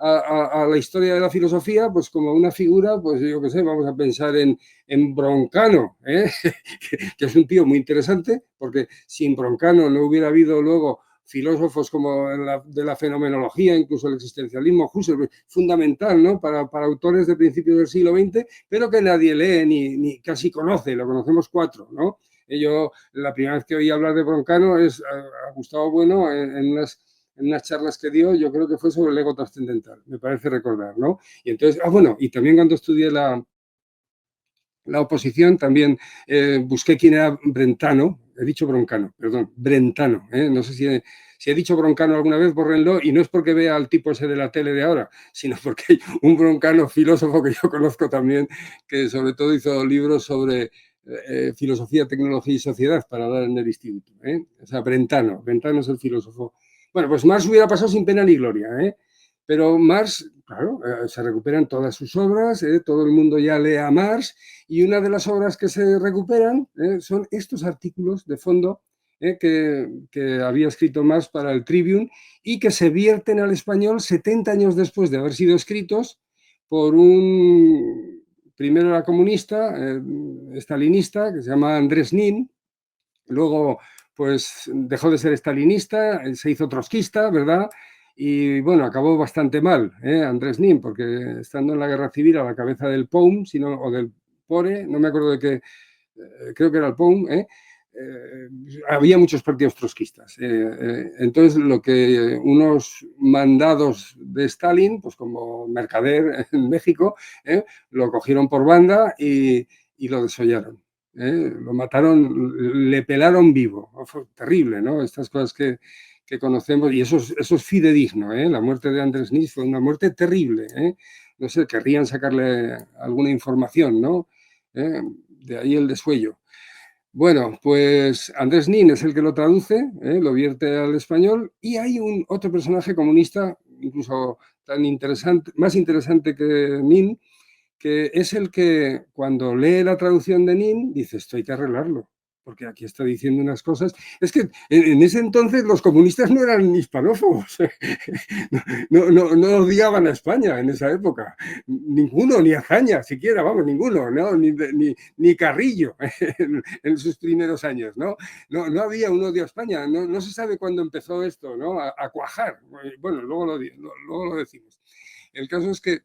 a la historia de la filosofía, pues como una figura, pues yo qué sé, vamos a pensar en Broncano, que es un tío muy interesante, porque sin Broncano no hubiera habido luego filósofos como de la fenomenología, incluso el existencialismo, Husserl, fundamental, ¿no? Para autores de principios del siglo XX, pero que nadie lee ni casi conoce, lo conocemos cuatro, ¿no? Yo, la primera vez que oí hablar de Broncano es a Gustavo Bueno en unas charlas que dio, yo creo que fue sobre el ego trascendental, me parece recordar, ¿no? Y entonces, bueno, y también cuando estudié la oposición, también busqué quién era Brentano, he dicho Broncano, perdón, Brentano, no sé si he dicho Broncano alguna vez, bórrenlo, y no es porque vea al tipo ese de la tele de ahora, sino porque hay un Broncano filósofo que yo conozco también, que sobre todo hizo libros sobre filosofía, tecnología y sociedad para dar en el instituto. O sea, Brentano es el filósofo. Bueno, pues Marx hubiera pasado sin pena ni gloria, pero Marx, claro, se recuperan todas sus obras, todo el mundo ya lee a Marx, y una de las obras que se recuperan son estos artículos de fondo que había escrito Marx para el Tribune y que se vierten al español 70 años después de haber sido escritos por primero era comunista, estalinista, que se llama Andrés Nin, luego pues dejó de ser estalinista, se hizo trotskista, ¿verdad? Y bueno, acabó bastante mal, Andrés Nin, porque estando en la guerra civil a la cabeza del POUM, o del PORE, no me acuerdo de qué, creo que era el POUM, había muchos partidos trotskistas. Entonces, lo que unos mandados de Stalin, pues como Mercader en México, lo cogieron por banda y lo desollaron. Lo mataron, le pelaron vivo. Fue terrible, ¿no? Estas cosas que conocemos, y eso es fidedigno, ¿eh? La muerte de Andrés Nis fue una muerte terrible, ¿eh? No sé, querrían sacarle alguna información, ¿no? De ahí el desuello. Bueno, pues Andrés Nin es el que lo traduce, lo vierte al español, y hay otro personaje comunista, incluso tan interesante, más interesante que Nin, que es el que cuando lee la traducción de Nin dice, esto hay que arreglarlo, porque aquí está diciendo unas cosas. Es que en ese entonces los comunistas no eran hispanófobos, no odiaban a España en esa época, ninguno, ni Azaña siquiera, vamos, ninguno, ¿no? ni Carrillo en sus primeros años, ¿no? No había un odio a España, no se sabe cuándo empezó esto, ¿no? A cuajar. Bueno, luego lo decimos. El caso es que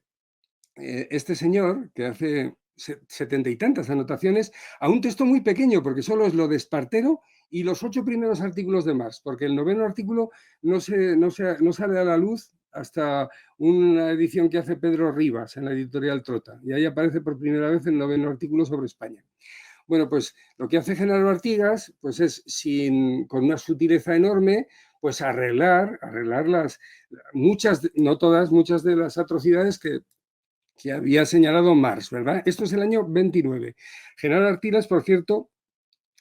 este señor, que hace 70 y tantas anotaciones, a un texto muy pequeño, porque solo es lo de Espartero y los 8 primeros artículos de Marx, porque el 9º artículo no sale a la luz hasta una edición que hace Pedro Rivas en la editorial Trota, y ahí aparece por primera vez el 9º artículo sobre España. Bueno, pues lo que hace Genaro Artigas, pues es con una sutileza enorme, pues arreglar muchas, no todas, muchas de las atrocidades que había señalado Marx, ¿verdad? Esto es el año 29. Genaro Artigas, por cierto,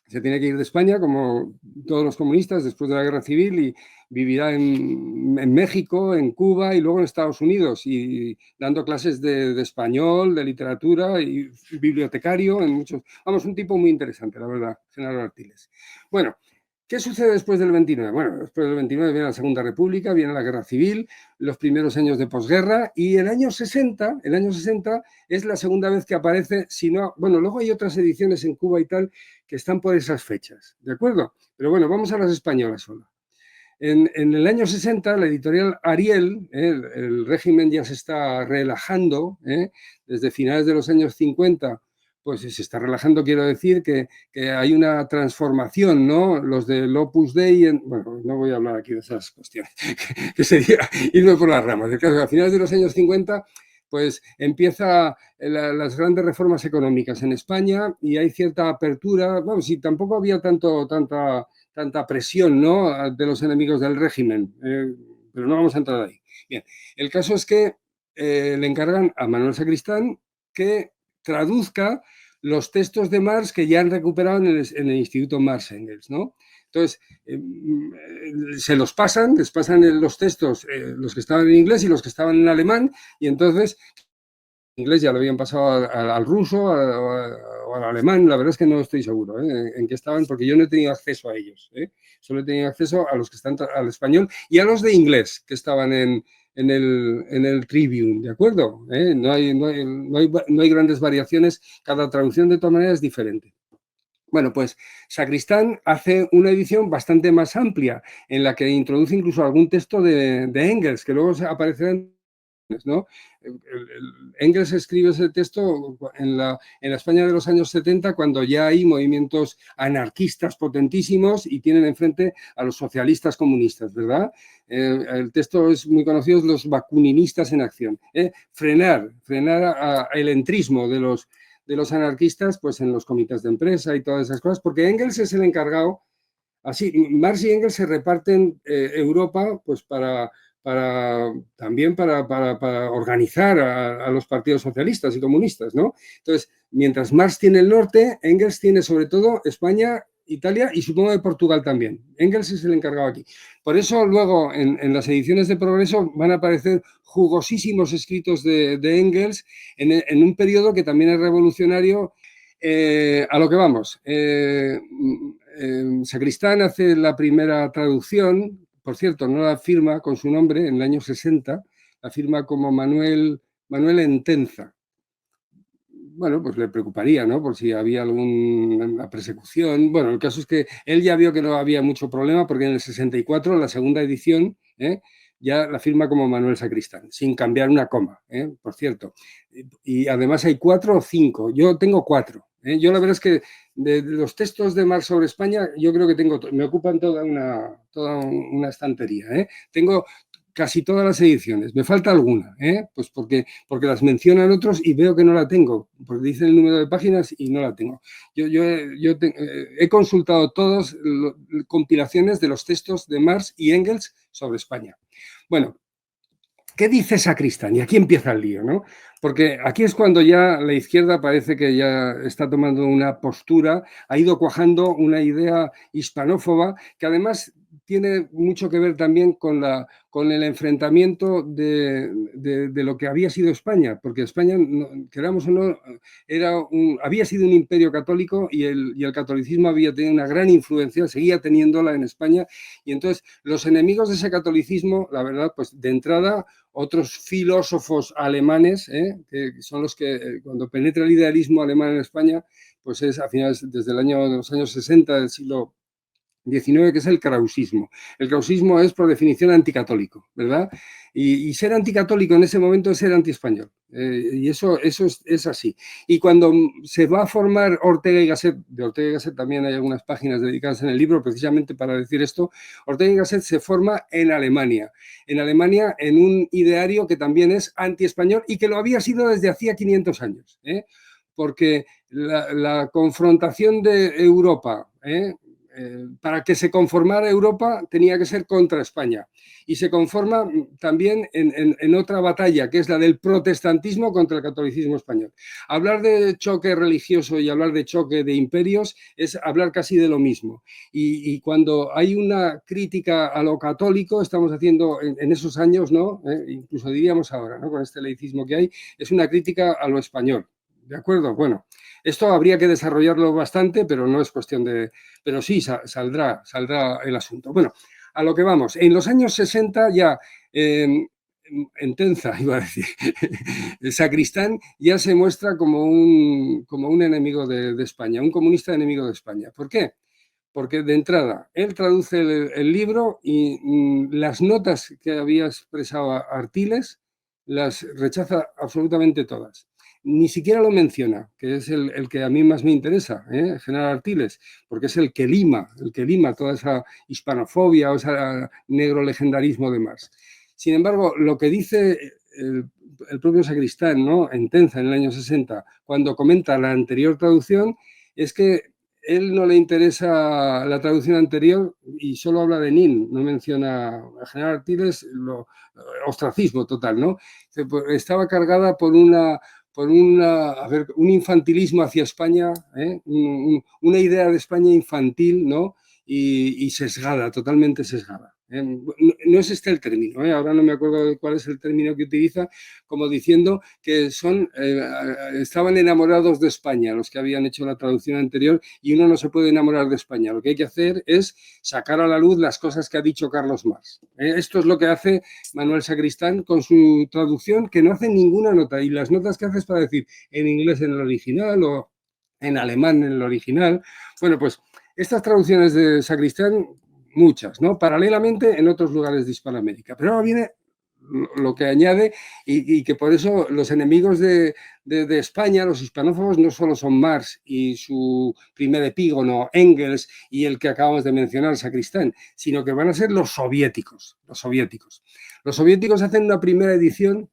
se tiene que ir de España, como todos los comunistas, después de la guerra civil, y vivirá en México, en Cuba y luego en Estados Unidos, y dando clases de español, de literatura y bibliotecario, vamos, un tipo muy interesante, la verdad, Genaro Artigas. Bueno, ¿qué sucede después del 29? Bueno, después del 29 viene la Segunda República, viene la Guerra Civil, los primeros años de posguerra, y el año 60 es la segunda vez que aparece, bueno, luego hay otras ediciones en Cuba y tal que están por esas fechas, ¿de acuerdo? Pero bueno, vamos a las españolas solo. En el año 60, la editorial Ariel, el régimen ya se está relajando, desde finales de los años 50, pues se está relajando, quiero decir, que hay una transformación, ¿no? Los del Opus Dei, bueno, no voy a hablar aquí de esas cuestiones, que sería irme por las ramas. A finales de los años 50, pues empieza las grandes reformas económicas en España y hay cierta apertura, bueno, sí, tampoco había tanta presión, ¿no?, de los enemigos del régimen, pero no vamos a entrar ahí. Bien, el caso es que le encargan a Manuel Sacristán que traduzca los textos de Marx que ya han recuperado en el Instituto Marx Engels, ¿no? Entonces, se los pasan, les pasan los textos, los que estaban en inglés y los que estaban en alemán, y entonces en inglés ya lo habían pasado al ruso o al alemán, la verdad es que no estoy seguro en qué estaban, porque yo no he tenido acceso a ellos, solo he tenido acceso a los que están al español y a los de inglés que estaban en el Tribune, ¿de acuerdo? No hay grandes variaciones, cada traducción de todas maneras es diferente. Bueno, pues Sacristán hace una edición bastante más amplia, en la que introduce incluso algún texto de Engels, que luego aparecerán, ¿no? Engels escribe ese texto en la España de los años 70, cuando ya hay movimientos anarquistas potentísimos y tienen enfrente a los socialistas comunistas, ¿verdad? El texto es muy conocido, es Los Bakuninistas en acción. Frenar el entrismo de los anarquistas, pues en los comités de empresa y todas esas cosas, porque Engels es el encargado. Así, Marx y Engels se reparten Europa, pues también para organizar a los partidos socialistas y comunistas, ¿no? Entonces, mientras Marx tiene el norte, Engels tiene sobre todo España, Italia y supongo de Portugal también. Engels es el encargado aquí. Por eso luego en las ediciones de Progreso van a aparecer jugosísimos escritos de Engels en un periodo que también es revolucionario. A lo que vamos. Sacristán hace la primera traducción, por cierto, no la firma con su nombre en el año 60, la firma como Manuel Entenza. Bueno, pues le preocuparía, ¿no?, por si había alguna persecución. Bueno, el caso es que él ya vio que no había mucho problema, porque en el 64, la segunda edición, ya la firma como Manuel Sacristán, sin cambiar una coma, por cierto. Y además hay 4 o 5, yo tengo 4. Yo la verdad es que de los textos de Marx sobre España, yo creo que me ocupan toda una estantería. Tengo casi todas las ediciones, me falta alguna, pues porque las mencionan otros y veo que no la tengo, porque dicen el número de páginas y no la tengo. Yo he consultado todas las compilaciones de los textos de Marx y Engels sobre España. Bueno, ¿qué dice Sacristán? Y aquí empieza el lío, ¿no? Porque aquí es cuando ya la izquierda parece que ya está tomando una postura, ha ido cuajando una idea hispanófoba que además tiene mucho que ver también con el enfrentamiento de lo que había sido España, porque España, queramos o no, había sido un imperio católico y el catolicismo había tenido una gran influencia, seguía teniéndola en España, y entonces los enemigos de ese catolicismo, la verdad, pues de entrada, otros filósofos alemanes, que son los que cuando penetra el idealismo alemán en España, pues es a finales, desde los años 60 del siglo XIX, que es el krausismo. El krausismo es, por definición, anticatólico, ¿verdad? Y ser anticatólico en ese momento es ser antiespañol. Y eso es así. Y cuando se va a formar Ortega y Gasset, de Ortega y Gasset también hay algunas páginas dedicadas en el libro precisamente para decir esto, Ortega y Gasset se forma en Alemania en un ideario que también es antiespañol y que lo había sido desde hacía 500 años. Porque la confrontación de Europa, para que se conformara Europa tenía que ser contra España. Y se conforma también en otra batalla, que es la del protestantismo contra el catolicismo español. Hablar de choque religioso y hablar de choque de imperios es hablar casi de lo mismo. Y cuando hay una crítica a lo católico, estamos haciendo en esos años, ¿no? Incluso diríamos ahora, ¿no?, con este laicismo que hay, es una crítica a lo español. ¿De acuerdo? Bueno, esto habría que desarrollarlo bastante, pero no es cuestión de... Pero sí, saldrá el asunto. Bueno, a lo que vamos. En los años 60 ya, Entenza, iba a decir, Sacristán ya se muestra como un enemigo de España, un comunista enemigo de España. ¿Por qué? Porque de entrada, él traduce el libro y las notas que había expresado Artiles las rechaza absolutamente todas. ni siquiera lo menciona, que es el que a mí más me interesa, General Artiles, porque es el que lima toda esa hispanofobia o ese negro legendarismo de Marx. Sin embargo, lo que dice el propio Sacristán, ¿no?, en Tenza, en el año 60, cuando comenta la anterior traducción, es que él no le interesa la traducción anterior y solo habla de Nin, no menciona a General Artiles, ostracismo total, ¿no? Estaba cargada por un infantilismo hacia España, una idea de España infantil, ¿no? Y sesgada, totalmente sesgada. No es este el término, ahora no me acuerdo de cuál es el término que utiliza, como diciendo que estaban enamorados de España los que habían hecho la traducción anterior, y uno no se puede enamorar de España. Lo que hay que hacer es sacar a la luz las cosas que ha dicho Carlos Marx. Esto es lo que hace Manuel Sacristán con su traducción, que no hace ninguna nota, y las notas que hace es para decir en inglés en el original o en alemán en el original. Bueno, pues estas traducciones de Sacristán, muchas, ¿no? Paralelamente en otros lugares de Hispanoamérica. Pero ahora viene lo que añade, y que por eso los enemigos de España, los hispanófobos, no solo son Marx y su primer epígono, Engels, y el que acabamos de mencionar, Sacristán, sino que van a ser los soviéticos. Los soviéticos hacen una primera edición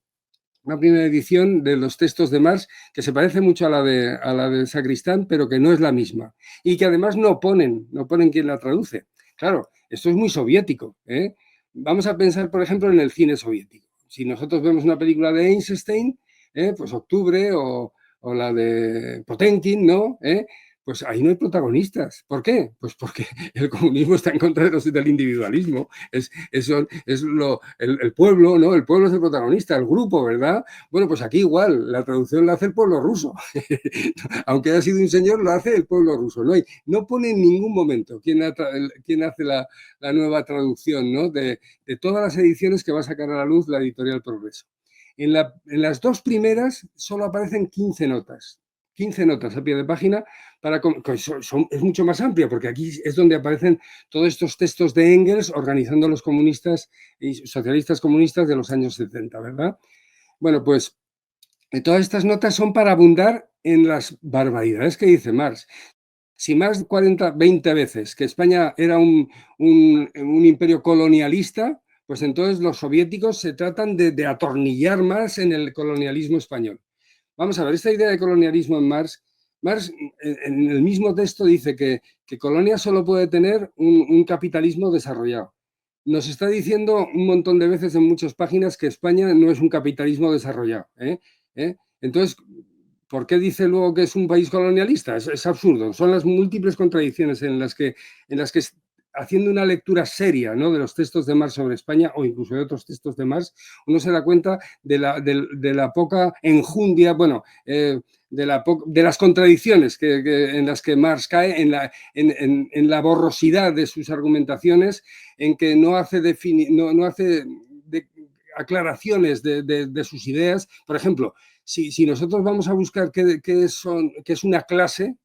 de los textos de Marx que se parece mucho a la de Sacristán, pero que no es la misma. Y que además no ponen quién la traduce. Claro, esto es muy soviético, ¿eh? Vamos a pensar, por ejemplo, en el cine soviético. Si nosotros vemos una película de Eisenstein, pues Octubre o la de Potenkin, ¿no? Pues ahí no hay protagonistas. ¿Por qué? Pues porque el comunismo está en contra del individualismo. El pueblo, ¿no? El pueblo es el protagonista, el grupo, ¿verdad? Bueno, pues aquí igual, la traducción la hace el pueblo ruso. Aunque haya sido un señor, lo hace el pueblo ruso. No pone en ningún momento quién hace la nueva traducción, ¿no?, de todas las ediciones que va a sacar a la luz la editorial Progreso. En las dos primeras solo aparecen 15 notas. 15 notas a pie de página, es mucho más amplia, porque aquí es donde aparecen todos estos textos de Engels organizando a los comunistas y socialistas comunistas de los años 70, ¿verdad? Bueno, pues todas estas notas son para abundar en las barbaridades que dice Marx. Si Marx 20 veces que España era un imperio colonialista, pues entonces los soviéticos se tratan de atornillar más en el colonialismo español. Vamos a ver, esta idea de colonialismo en Marx en el mismo texto dice que Colonia solo puede tener un capitalismo desarrollado. Nos está diciendo un montón de veces en muchas páginas que España no es un capitalismo desarrollado. Entonces, ¿por qué dice luego que es un país colonialista? Es absurdo. Son las múltiples contradicciones en las que haciendo una lectura seria, ¿no?, de los textos de Marx sobre España, o incluso de otros textos de Marx, uno se da cuenta de la poca enjundia, bueno, de las contradicciones en las que Marx cae, en la borrosidad de sus argumentaciones, en que no hace aclaraciones de sus ideas. Por ejemplo, si nosotros vamos a buscar qué es una clase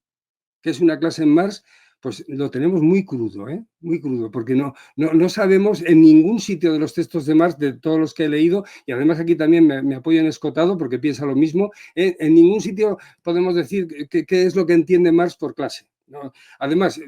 en Marx, pues lo tenemos muy crudo, muy crudo, porque no sabemos en ningún sitio de los textos de Marx, de todos los que he leído, y además aquí también me apoyo en Escotado porque piensa lo mismo, en ningún sitio podemos decir qué es lo que entiende Marx por clase, ¿no? Además,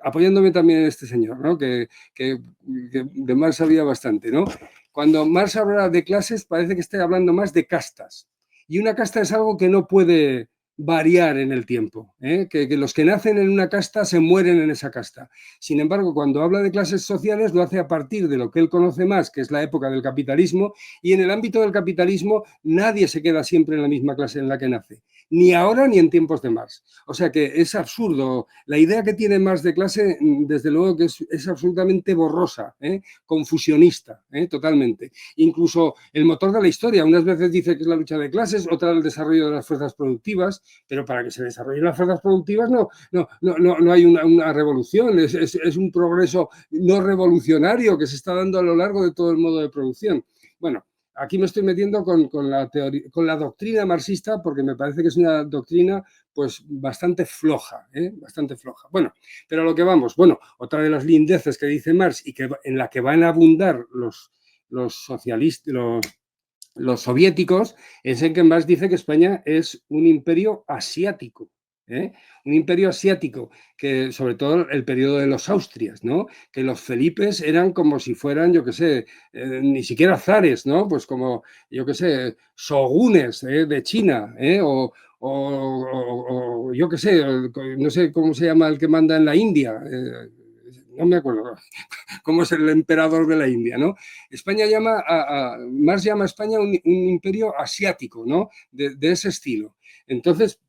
apoyándome también en este señor, ¿no?, que de Marx sabía bastante, ¿no? Cuando Marx habla de clases parece que esté hablando más de castas, y una casta es algo que no puede variar en el tiempo, que los que nacen en una casta se mueren en esa casta. Sin embargo, cuando habla de clases sociales lo hace a partir de lo que él conoce más, que es la época del capitalismo, y en el ámbito del capitalismo nadie se queda siempre en la misma clase en la que nace, ni ahora ni en tiempos de Marx. O sea que es absurdo. La idea que tiene Marx de clase, desde luego que es absolutamente borrosa, confusionista, totalmente. Incluso el motor de la historia, unas veces dice que es la lucha de clases, otras el desarrollo de las fuerzas productivas, pero para que se desarrollen las fuerzas productivas no hay una revolución, es un progreso no revolucionario que se está dando a lo largo de todo el modo de producción. Bueno, aquí me estoy metiendo con la doctrina marxista, porque me parece que es una doctrina pues bastante floja, bastante floja. Bueno, pero a lo que vamos. Bueno, otra de las lindeces que dice Marx y en la que van a abundar los socialistas, los soviéticos, es en que Marx dice que España es un imperio asiático. Un imperio asiático, que sobre todo el periodo de los Austrias, ¿no? Que los Felipes eran como si fueran, yo qué sé, ni siquiera zares, ¿no? Pues como, yo qué sé, shogunes de China, o yo qué sé, no sé cómo se llama el que manda en la India, no me acuerdo cómo es el emperador de la India, ¿no? España llama Marx llama a España un imperio asiático, ¿no? De ese estilo. Entonces,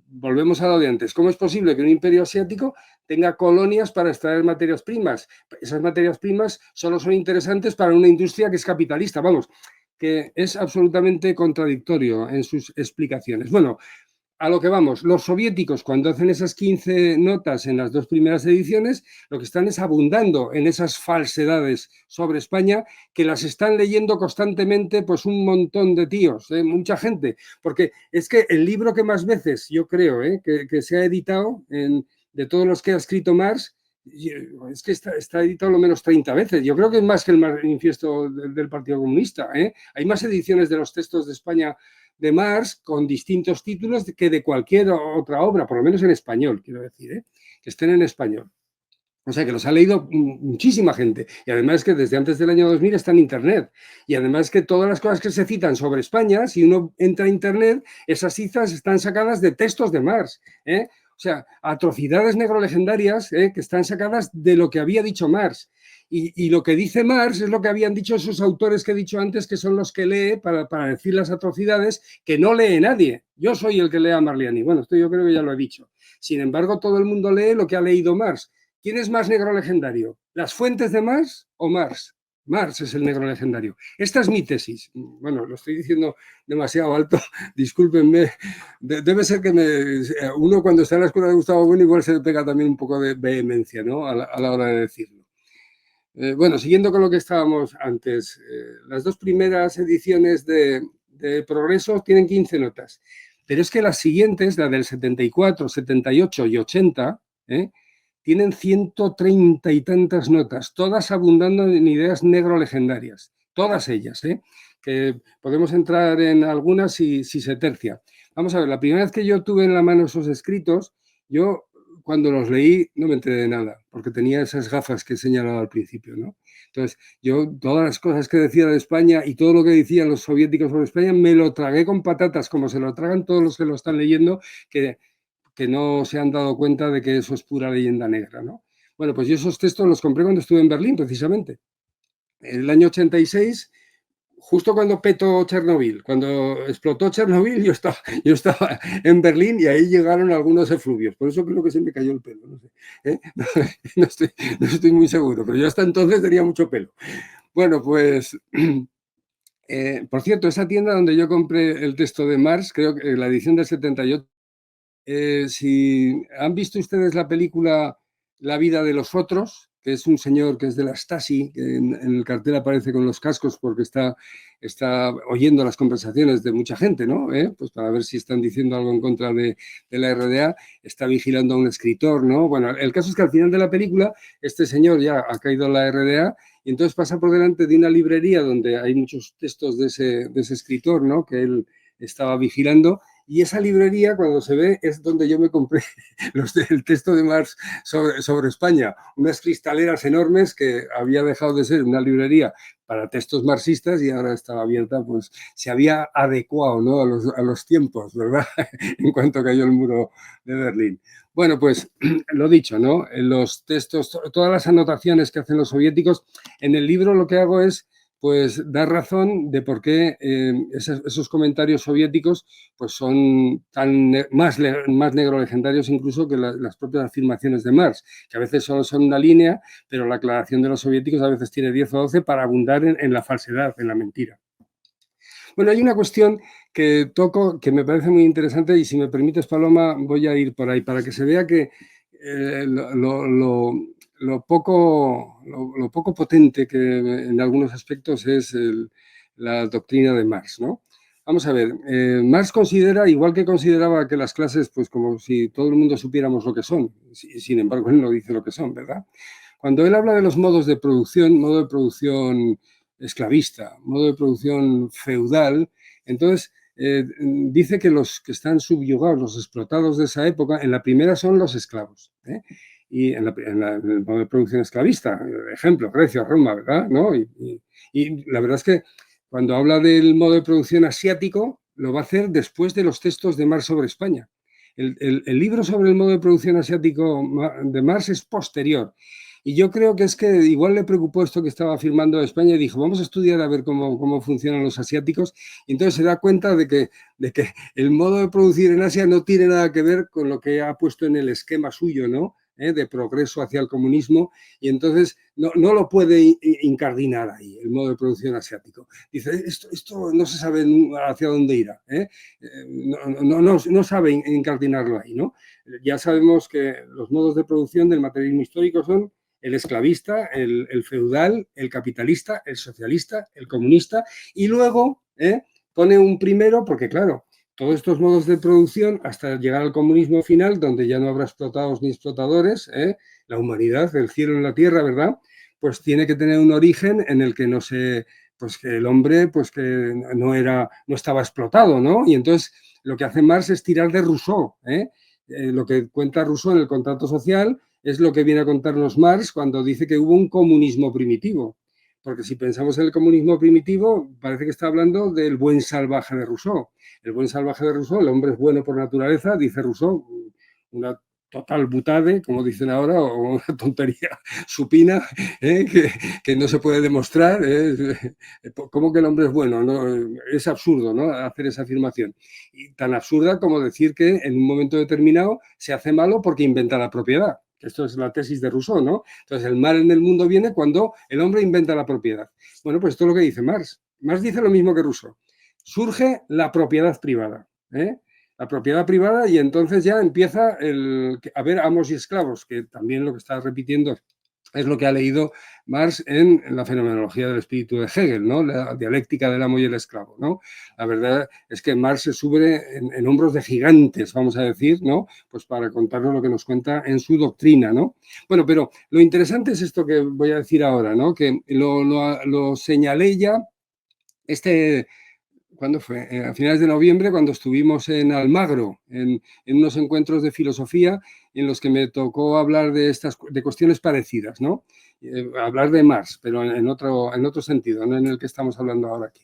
volvemos a lo de antes. ¿Cómo es posible que un imperio asiático tenga colonias para extraer materias primas? Esas materias primas solo son interesantes para una industria que es capitalista. Vamos, que es absolutamente contradictorio en sus explicaciones. Bueno, a lo que vamos, los soviéticos cuando hacen esas 15 notas en las dos primeras ediciones, lo que están es abundando en esas falsedades sobre España que las están leyendo constantemente pues un montón de tíos, mucha gente, porque es que el libro que más veces yo creo que se ha editado de todos los que ha escrito Marx, es que está editado lo menos 30 veces. Yo creo que es más que el manifiesto del Partido Comunista. Hay más ediciones de los textos de España de Marx con distintos títulos que de cualquier otra obra, por lo menos en español, quiero decir, que estén en español. O sea, que los ha leído muchísima gente. Y además que desde antes del año 2000 está en Internet. Y además que todas las cosas que se citan sobre España, si uno entra a Internet, esas citas están sacadas de textos de Marx. O sea, atrocidades negrolegendarias que están sacadas de lo que había dicho Marx. Y lo que dice Marx es lo que habían dicho esos autores que he dicho antes, que son los que lee para decir las atrocidades que no lee nadie. Yo soy el que lee a Marliani. Bueno, esto yo creo que ya lo he dicho. Sin embargo, todo el mundo lee lo que ha leído Marx. ¿Quién es más negro legendario? ¿Las fuentes de Marx o Marx? Marx es el negro legendario. Esta es mi tesis. Bueno, lo estoy diciendo demasiado alto, discúlpenme. Debe ser que uno cuando está en la escuela de Gustavo Bueno igual se le pega también un poco de vehemencia, ¿no? A la hora de decirlo. Bueno, siguiendo con lo que estábamos antes, las dos primeras ediciones de Progreso tienen 15 notas, pero es que las siguientes, la del 74, 78 y 80, tienen 130 y tantas notas, todas abundando en ideas negro-legendarias, todas ellas, que podemos entrar en algunas si se tercia. Vamos a ver, la primera vez que yo tuve en la mano esos escritos, yo cuando los leí no me enteré de nada, porque tenía esas gafas que he señalado al principio, ¿no? Entonces, yo todas las cosas que decía de España y todo lo que decían los soviéticos sobre España me lo tragué con patatas, como se lo tragan todos los que lo están leyendo, que no se han dado cuenta de que eso es pura leyenda negra, ¿no? Bueno, pues yo esos textos los compré cuando estuve en Berlín, precisamente. En el año 86, justo cuando petó Chernobyl, cuando explotó Chernobyl, yo estaba en Berlín y ahí llegaron algunos efluvios. Por eso creo que se me cayó el pelo, no sé. No estoy muy seguro, pero yo hasta entonces tenía mucho pelo. Bueno, pues... por cierto, esa tienda donde yo compré el texto de Marx, creo que la edición del 78, si han visto ustedes la película La vida de los otros, que es un señor que es de la Stasi, que en el cartel aparece con los cascos porque está oyendo las conversaciones de mucha gente, ¿no? Pues para ver si están diciendo algo en contra de la RDA, está vigilando a un escritor, ¿no? Bueno, el caso es que al final de la película este señor ya ha caído en la RDA y entonces pasa por delante de una librería donde hay muchos textos de ese escritor, ¿no? Que él estaba vigilando. Y esa librería, cuando se ve, es donde yo me compré el texto de Marx sobre España. Unas cristaleras enormes que había dejado de ser una librería para textos marxistas y ahora estaba abierta, pues se había adecuado, ¿no? a los tiempos, ¿verdad? En cuanto cayó el muro de Berlín. Bueno, pues lo dicho, ¿no? Los textos, todas las anotaciones que hacen los soviéticos, en el libro lo que hago es pues da razón de por qué esos comentarios soviéticos pues son más negro legendarios incluso que las propias afirmaciones de Marx, que a veces solo son una línea, pero la aclaración de los soviéticos a veces tiene 10 o 12 para abundar en la falsedad, en la mentira. Bueno, hay una cuestión que toco que me parece muy interesante y si me permites, Paloma, voy a ir por ahí para que se vea que lo poco potente que en algunos aspectos es la doctrina de Marx, ¿no? Vamos a ver, Marx considera, igual que consideraba que las clases, pues como si todo el mundo supiéramos lo que son, sin embargo él no dice lo que son, ¿verdad? Cuando él habla de los modos de producción, modo de producción esclavista, modo de producción feudal. Entonces, dice que los que están subyugados, los explotados de esa época, en la primera son los esclavos, ¿eh? Y en el modo de producción esclavista, ejemplo, Grecia, Roma, ¿verdad? ¿No? Y la verdad es que cuando habla del modo de producción asiático, lo va a hacer después de los textos de Marx sobre España. El libro sobre el modo de producción asiático de Marx es posterior. Y yo creo que es que igual le preocupó esto que estaba afirmando España y dijo, vamos a estudiar a ver cómo funcionan los asiáticos. Y entonces se da cuenta de que el modo de producir en Asia no tiene nada que ver con lo que ha puesto en el esquema suyo, ¿no? De progreso hacia el comunismo, y entonces no lo puede incardinar ahí, el modo de producción asiático. Dice, esto no se sabe hacia dónde irá, no sabe incardinarlo ahí, ¿no? Ya sabemos que los modos de producción del materialismo histórico son el esclavista, el feudal, el capitalista, el socialista, el comunista, y luego pone un primero, porque claro, todos estos modos de producción hasta llegar al comunismo final, donde ya no habrá explotados ni explotadores, la humanidad, el cielo en la tierra, ¿verdad? Pues tiene que tener un origen en el que no se, pues que el hombre, pues que no estaba explotado, ¿no? Y entonces lo que hace Marx es tirar de Rousseau, lo que cuenta Rousseau en el Contrato Social es lo que viene a contarnos Marx cuando dice que hubo un comunismo primitivo. Porque si pensamos en el comunismo primitivo, parece que está hablando del buen salvaje de Rousseau. El buen salvaje de Rousseau, el hombre es bueno por naturaleza, dice Rousseau, una total butade, como dicen ahora, o una tontería supina, que no se puede demostrar. ¿Cómo que el hombre es bueno? No, es absurdo, ¿no?, hacer esa afirmación. Y tan absurda como decir que en un momento determinado se hace malo porque inventa la propiedad. Esto es la tesis de Rousseau, ¿no? Entonces, el mal en el mundo viene cuando el hombre inventa la propiedad. Bueno, pues esto es lo que dice Marx. Marx dice lo mismo que Rousseau. Surge la propiedad privada, la propiedad privada, y entonces ya empieza a haber amos y esclavos, que también lo que está repitiendo es lo que ha leído Marx en la fenomenología del espíritu de Hegel, ¿no? La dialéctica del amo y el esclavo, ¿no? La verdad es que Marx se sube en hombros de gigantes, vamos a decir, ¿no? Pues para contarnos lo que nos cuenta en su doctrina, ¿no? Bueno, pero lo interesante es esto que voy a decir ahora, ¿no? Que lo señalé ya ¿cuándo fue? A finales de noviembre, cuando estuvimos en Almagro, en unos encuentros de filosofía en los que me tocó hablar de cuestiones parecidas, ¿no? Hablar de Marx, pero en otro sentido, no en el que estamos hablando ahora aquí.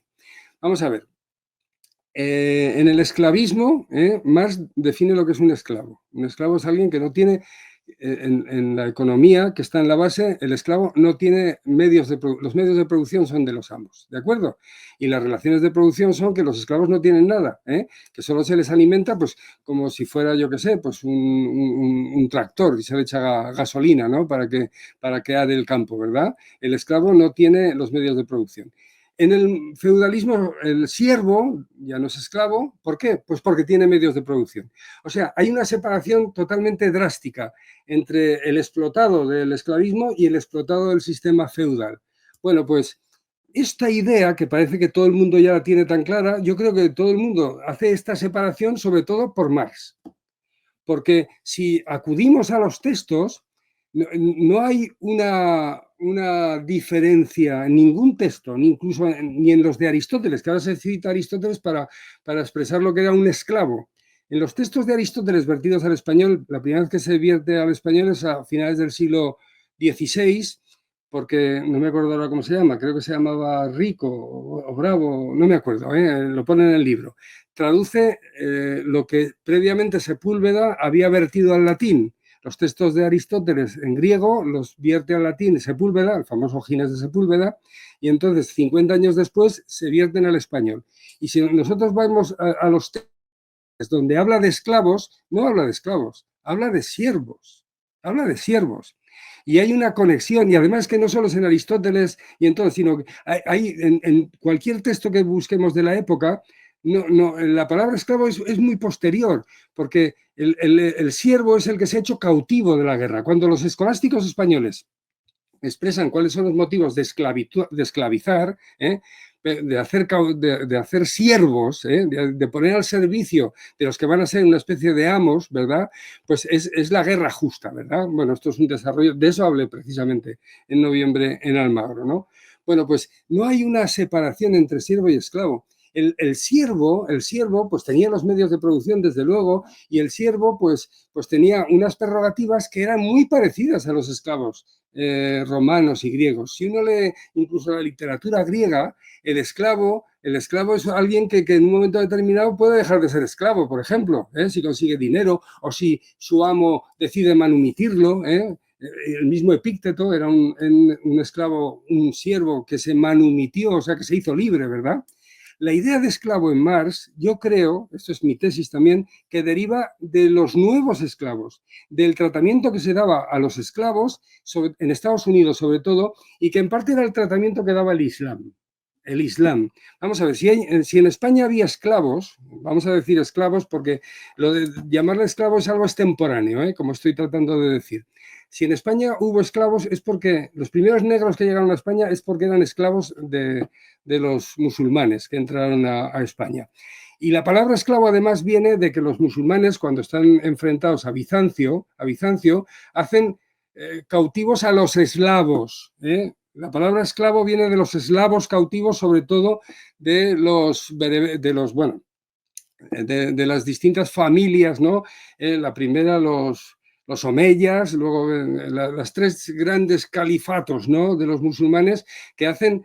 Vamos a ver. En el esclavismo, Marx define lo que es un esclavo. Un esclavo es alguien que no tiene, en la economía que está en la base, el esclavo no tiene los medios de producción son de los amos, ¿de acuerdo? Y las relaciones de producción son que los esclavos no tienen nada, que solo se les alimenta, pues como si fuera, yo qué sé, pues un tractor y se le echa gasolina, ¿no? Para que ade el campo, ¿verdad? El esclavo no tiene los medios de producción. En el feudalismo, el siervo ya no es esclavo. ¿Por qué? Pues porque tiene medios de producción. O sea, hay una separación totalmente drástica entre el explotado del esclavismo y el explotado del sistema feudal. Bueno, pues esta idea, que parece que todo el mundo ya la tiene tan clara, yo creo que todo el mundo hace esta separación sobre todo por Marx. Porque si acudimos a los textos, no hay una diferencia en ningún texto, ni incluso ni en los de Aristóteles, que ahora se cita Aristóteles para expresar lo que era un esclavo. En los textos de Aristóteles vertidos al español, la primera vez que se vierte al español es a finales del siglo XVI, porque no me acuerdo ahora cómo se llama, creo que se llamaba Rico o Bravo, no me acuerdo, lo pone en el libro. Traduce lo que previamente Sepúlveda había vertido al latín. Los textos de Aristóteles en griego los vierte al latín Sepúlveda, el famoso Gines de Sepúlveda, y entonces 50 años después se vierten al español. Y si nosotros vamos a los textos donde habla de esclavos, no habla de esclavos, habla de siervos, habla de siervos. Y hay una conexión, y además que no solo es en Aristóteles y en todo, sino que hay en cualquier texto que busquemos de la época. La palabra esclavo es muy posterior, porque el siervo es el que se ha hecho cautivo de la guerra. Cuando los escolásticos españoles expresan cuáles son los motivos de esclavizar, de hacer siervos, de poner al servicio de los que van a ser una especie de amos, ¿verdad? Pues es la guerra justa, ¿verdad? Bueno, esto es un desarrollo, de eso hablé precisamente en noviembre en Almagro, ¿no? Bueno, pues no hay una separación entre siervo y esclavo. El siervo, pues tenía los medios de producción, desde luego, y el siervo, pues tenía unas prerrogativas que eran muy parecidas a los esclavos romanos y griegos. Si uno lee incluso la literatura griega, el esclavo es alguien que en un momento determinado puede dejar de ser esclavo, por ejemplo, si consigue dinero o si su amo decide manumitirlo. El mismo Epícteto era un esclavo, un siervo que se manumitió, o sea, que se hizo libre, ¿verdad? La idea de esclavo en Marx, yo creo, esto es mi tesis también, que deriva de los nuevos esclavos, del tratamiento que se daba a los esclavos, en Estados Unidos sobre todo, y que en parte era el tratamiento que daba el Islam. El Islam. Vamos a ver, si en España había esclavos, vamos a decir esclavos porque lo de llamarle esclavo es algo extemporáneo, como estoy tratando de decir. Si en España hubo esclavos es porque los primeros negros que llegaron a España es porque eran esclavos de los musulmanes que entraron a España. Y la palabra esclavo además viene de que los musulmanes, cuando están enfrentados a Bizancio hacen cautivos a los eslavos. La palabra esclavo viene de los eslavos cautivos, sobre todo de las distintas familias, ¿no? La primera, los omeyas, luego las tres grandes califatos, ¿no?, de los musulmanes que hacen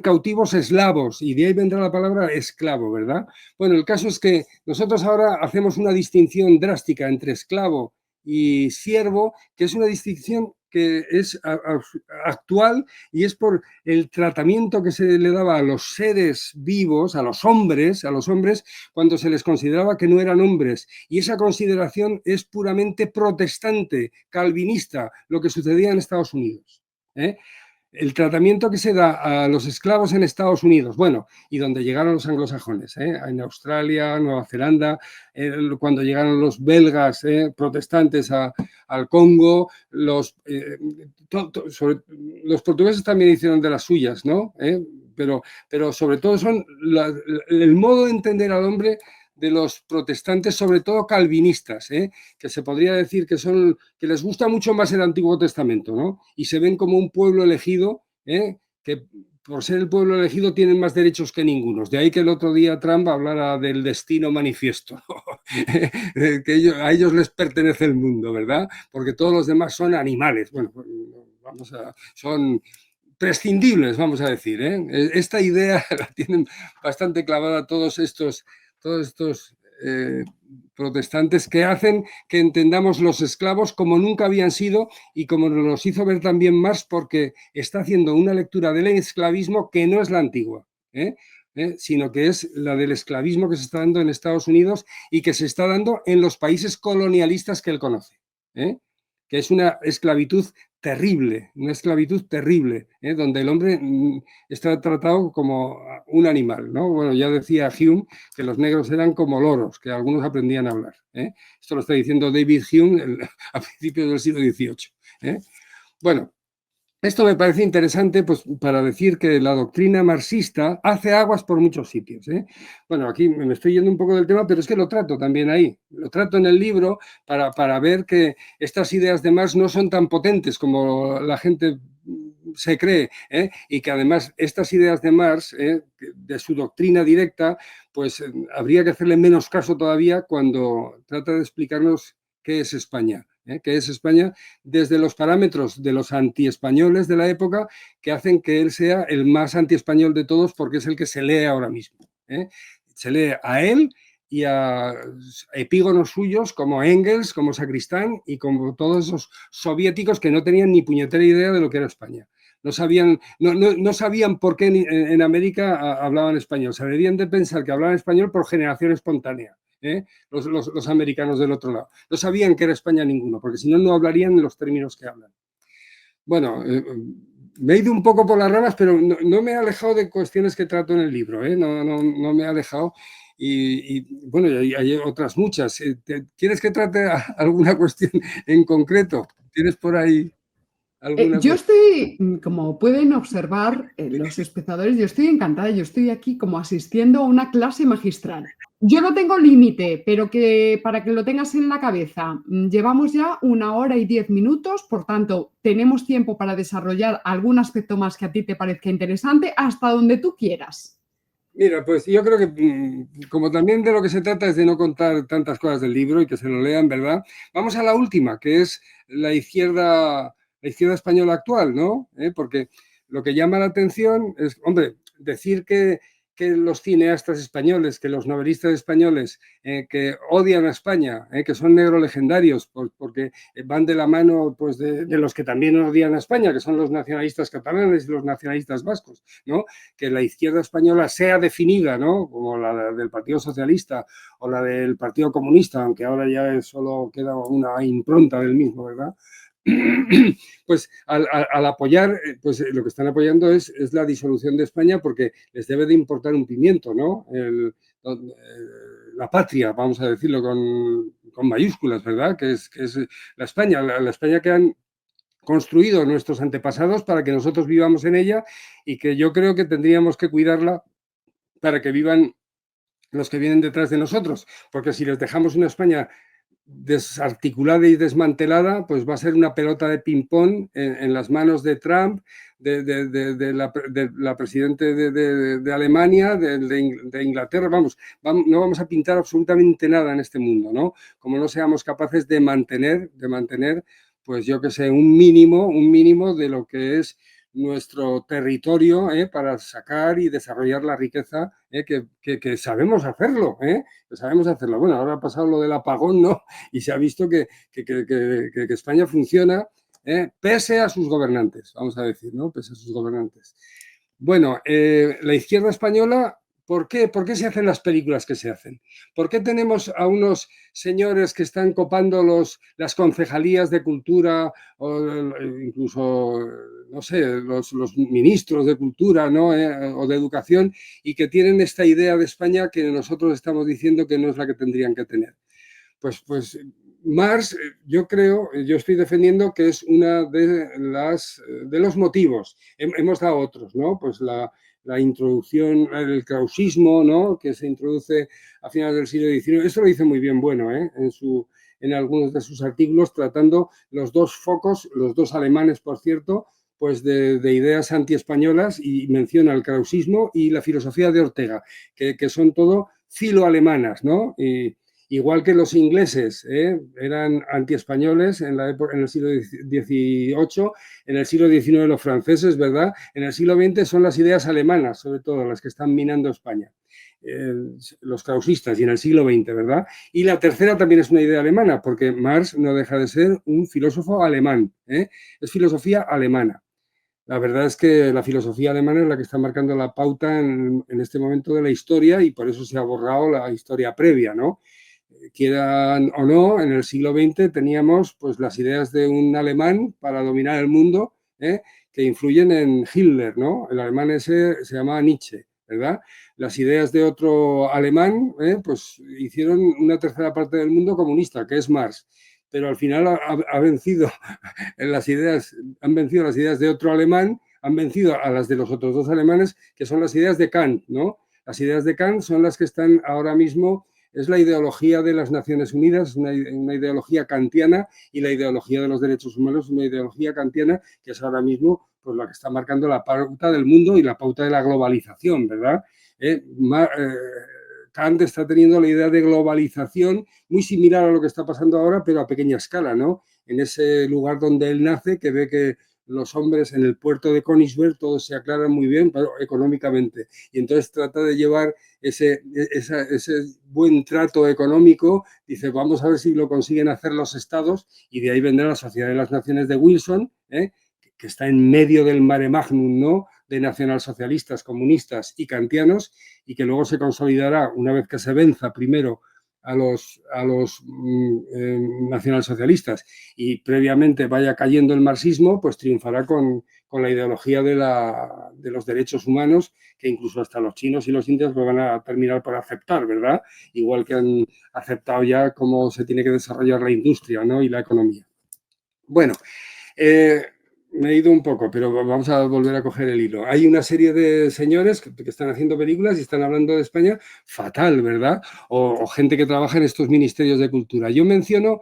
cautivos eslavos, y de ahí vendrá la palabra esclavo, ¿verdad? Bueno, el caso es que nosotros ahora hacemos una distinción drástica entre esclavo y siervo, que es una distinción que es actual y es por el tratamiento que se le daba a los seres vivos, a los hombres, cuando se les consideraba que no eran hombres. Y esa consideración es puramente protestante, calvinista, lo que sucedía en Estados Unidos. El tratamiento que se da a los esclavos en Estados Unidos, bueno, y donde llegaron los anglosajones, en Australia, Nueva Zelanda, cuando llegaron los belgas protestantes al Congo, los portugueses también hicieron de las suyas, ¿no? Pero sobre todo son el modo de entender al hombre de los protestantes, sobre todo calvinistas, que se podría decir que les gusta mucho más el Antiguo Testamento, ¿no? Y se ven como un pueblo elegido, que por ser el pueblo elegido tienen más derechos que ningunos. De ahí que el otro día Trump hablara del destino manifiesto, que a ellos les pertenece el mundo, ¿verdad? Porque todos los demás son animales. Bueno, son prescindibles, vamos a decir. Esta idea la tienen bastante clavada todos estos protestantes, que hacen que entendamos los esclavos como nunca habían sido, y como nos los hizo ver también Marx, porque está haciendo una lectura del esclavismo que no es la antigua, sino que es la del esclavismo que se está dando en Estados Unidos y que se está dando en los países colonialistas que él conoce, que es una esclavitud terrible, donde el hombre está tratado como un animal, ¿no? Bueno, ya decía Hume que los negros eran como loros, que algunos aprendían a hablar. Esto lo está diciendo David Hume a principios del siglo XVIII. Bueno, esto me parece interesante, pues, para decir que la doctrina marxista hace aguas por muchos sitios. Bueno, aquí me estoy yendo un poco del tema, pero es que lo trato también ahí. Lo trato en el libro para ver que estas ideas de Marx no son tan potentes como la gente se cree, y que además estas ideas de Marx, de su doctrina directa, pues habría que hacerle menos caso todavía cuando trata de explicarnos qué es España. Que es España desde los parámetros de los antiespañoles de la época, que hacen que él sea el más antiespañol de todos, porque es el que se lee ahora mismo. Se lee a él y a epígonos suyos como Engels, como Sacristán y como todos esos soviéticos que no tenían ni puñetera idea de lo que era España. No sabían por qué en América hablaban español. Se debían de pensar que hablaban español por generación espontánea. Los americanos del otro lado. No sabían que era España ninguno, porque si no, no hablarían en los términos que hablan. Bueno, me he ido un poco por las ramas, pero no me he alejado de cuestiones que trato en el libro, no me he alejado. Y bueno, hay otras muchas. ¿Quieres que trate alguna cuestión en concreto? ¿Tienes por ahí? alguna Yo cosa. estoy, como pueden observar los espectadores, yo estoy encantada, yo estoy aquí como asistiendo a una clase magistral. Yo no tengo límite, pero que para que lo tengas en la cabeza, llevamos ya 1 hora y 10 minutos, por tanto, tenemos tiempo para desarrollar algún aspecto más que a ti te parezca interesante, hasta donde tú quieras. Mira, pues yo creo que como también de lo que se trata es de no contar tantas cosas del libro y que se lo lean, ¿verdad? Vamos a la última, que es la izquierda española actual, ¿no? Porque lo que llama la atención es, hombre, decir que los cineastas españoles, que los novelistas españoles que odian a España, que son negros legendarios, porque van de la mano pues, de los que también odian a España, que son los nacionalistas catalanes y los nacionalistas vascos, ¿no? Que la izquierda española sea definida, ¿no? Como la del Partido Socialista o la del Partido Comunista, aunque ahora ya solo queda una impronta del mismo, ¿verdad? Pues al apoyar, pues lo que están apoyando es la disolución de España porque les debe de importar un pimiento, ¿no? La patria, vamos a decirlo con mayúsculas, ¿verdad? Que es la España, la España que han construido nuestros antepasados para que nosotros vivamos en ella y que yo creo que tendríamos que cuidarla para que vivan los que vienen detrás de nosotros, porque si les dejamos una España desarticulada y desmantelada, pues va a ser una pelota de ping-pong en las manos de Trump, de la presidente de Alemania, de Inglaterra. Vamos, no vamos a pintar absolutamente nada en este mundo, ¿no? Como no seamos capaces de mantener, pues yo que sé, un mínimo de lo que es nuestro territorio para sacar y desarrollar la riqueza que sabemos hacerlo, que sabemos hacerlo. Bueno, ahora ha pasado lo del apagón, ¿no? Y se ha visto que España funciona pese a sus gobernantes, vamos a decir, ¿no? Pese a sus gobernantes. Bueno, la izquierda española, ¿por qué? ¿Por qué se hacen las películas que se hacen? ¿Por qué tenemos a unos señores que están copando las concejalías de cultura o incluso, no sé, los ministros de cultura, ¿no? O de educación y que tienen esta idea de España que nosotros estamos diciendo que no es la que tendrían que tener? Pues Marx, yo creo, yo estoy defendiendo que es una de los motivos. Hemos dado otros, ¿no? Pues la introducción, el krausismo, ¿no? Que se introduce a finales del siglo XIX. Esto lo dice muy bien Bueno, en algunos de sus artículos, tratando los dos focos, los dos alemanes, por cierto, pues de ideas antiespañolas, y menciona el krausismo y la filosofía de Ortega, que son todo filoalemanas, ¿no? Igual que los ingleses eran antiespañoles en el siglo XVIII, en el siglo XIX los franceses, ¿verdad? En el siglo XX son las ideas alemanas, sobre todo, las que están minando España. Los krausistas, y en el siglo XX, ¿verdad? Y la tercera también es una idea alemana, porque Marx no deja de ser un filósofo alemán, es filosofía alemana. La verdad es que la filosofía alemana es la que está marcando la pauta en este momento de la historia y por eso se ha borrado la historia previa, ¿no? Quieran o no, en el siglo XX teníamos pues las ideas de un alemán para dominar el mundo, que influyen en Hitler, ¿no? El alemán ese se llamaba Nietzsche, ¿verdad? Las ideas de otro alemán, pues hicieron una tercera parte del mundo comunista, que es Marx, pero al final ha vencido en las ideas, han vencido las ideas de otro alemán, han vencido a las de los otros dos alemanes, que son las ideas de Kant, ¿no? Las ideas de Kant son las que están ahora mismo, es la ideología de las Naciones Unidas, una ideología kantiana, y la ideología de los derechos humanos, una ideología kantiana, que es ahora mismo pues, la que está marcando la pauta del mundo y la pauta de la globalización, ¿verdad? Kant está teniendo la idea de globalización muy similar a lo que está pasando ahora, pero a pequeña escala, ¿no? En ese lugar donde él nace, que ve que los hombres en el puerto de Königsberg todos se aclaran muy bien, pero económicamente. Y entonces trata de llevar ese buen trato económico, dice, vamos a ver si lo consiguen hacer los estados, y de ahí vendrá la Sociedad de las Naciones de Wilson, que está en medio del mare magnum, ¿no?, de nacionalsocialistas, comunistas y kantianos, y que luego se consolidará una vez que se venza primero a los nacionalsocialistas y previamente vaya cayendo el marxismo, pues triunfará con la ideología de los derechos humanos, que incluso hasta los chinos y los indios lo van a terminar por aceptar, ¿verdad? Igual que han aceptado ya cómo se tiene que desarrollar la industria, ¿no?, y la economía. Bueno, Me he ido un poco, pero vamos a volver a coger el hilo. Hay una serie de señores que están haciendo películas y están hablando de España fatal, ¿verdad? O gente que trabaja en estos ministerios de cultura. Yo menciono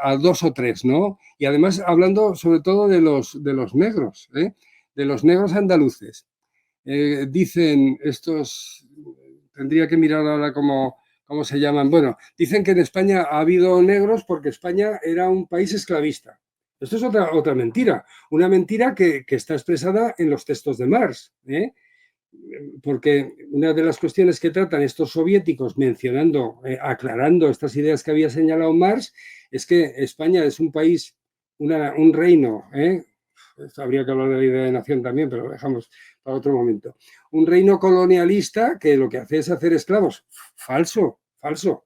a dos o tres, ¿no? Y además hablando sobre todo de los negros, ¿eh? De los negros andaluces. Dicen estos, tendría que mirar ahora cómo se llaman. Bueno, dicen que en España ha habido negros porque España era un país esclavista. Esto es otra mentira, una mentira que está expresada en los textos de Marx, ¿eh? Porque una de las cuestiones que tratan estos soviéticos mencionando, aclarando estas ideas que había señalado Marx, es que España es un país, un reino, habría que hablar de la idea de nación también, pero lo dejamos para otro momento. Un reino colonialista que lo que hace es hacer esclavos. Falso, falso.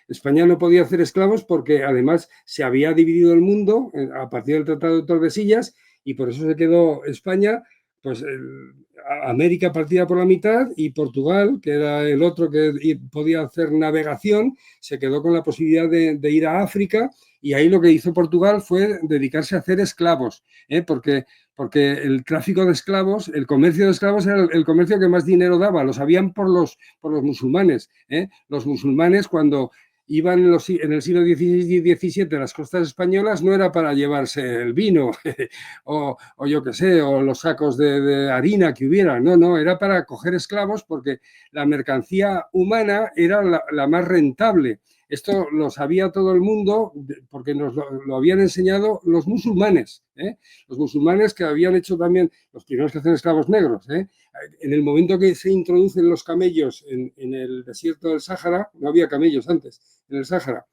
España no podía hacer esclavos porque además se había dividido el mundo a partir del Tratado de Tordesillas y por eso se quedó España, pues América partida por la mitad y Portugal, que era el otro que podía hacer navegación, se quedó con la posibilidad de ir a África y ahí lo que hizo Portugal fue dedicarse a hacer esclavos, porque el tráfico de esclavos, el comercio de esclavos era el comercio que más dinero daba, lo sabían por los musulmanes. Los musulmanes cuando iban en el siglo XVI y XVII a las costas españolas no era para llevarse el vino o yo qué sé, o los sacos de harina que hubiera, no, era para coger esclavos porque la mercancía humana era la más rentable. Esto lo sabía todo el mundo porque nos lo habían enseñado los musulmanes, los musulmanes que habían hecho también los primeros que hacen esclavos negros. En el momento que se introducen los camellos en el desierto del Sáhara, no había camellos antes, en el Sáhara,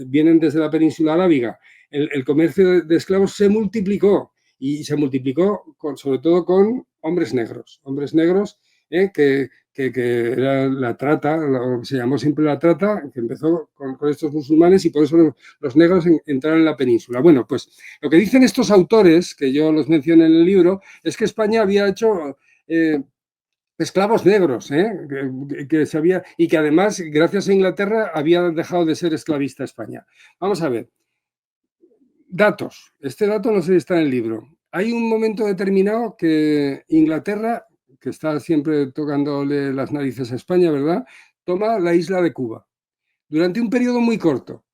vienen desde la península arábiga, el comercio de esclavos se multiplicó y se multiplicó sobre todo con hombres negros que era la trata, se llamó siempre la trata, que empezó con estos musulmanes y por eso los negros entraron en la península. Bueno, pues lo que dicen estos autores, que yo los mencioné en el libro, es que España había hecho esclavos negros, que se había, y que además, gracias a Inglaterra, había dejado de ser esclavista España. Vamos a ver. Datos. Este dato no sé si está en el libro. Hay un momento determinado que Inglaterra, que está siempre tocándole las narices a España, ¿verdad?, toma la isla de Cuba durante un periodo muy corto.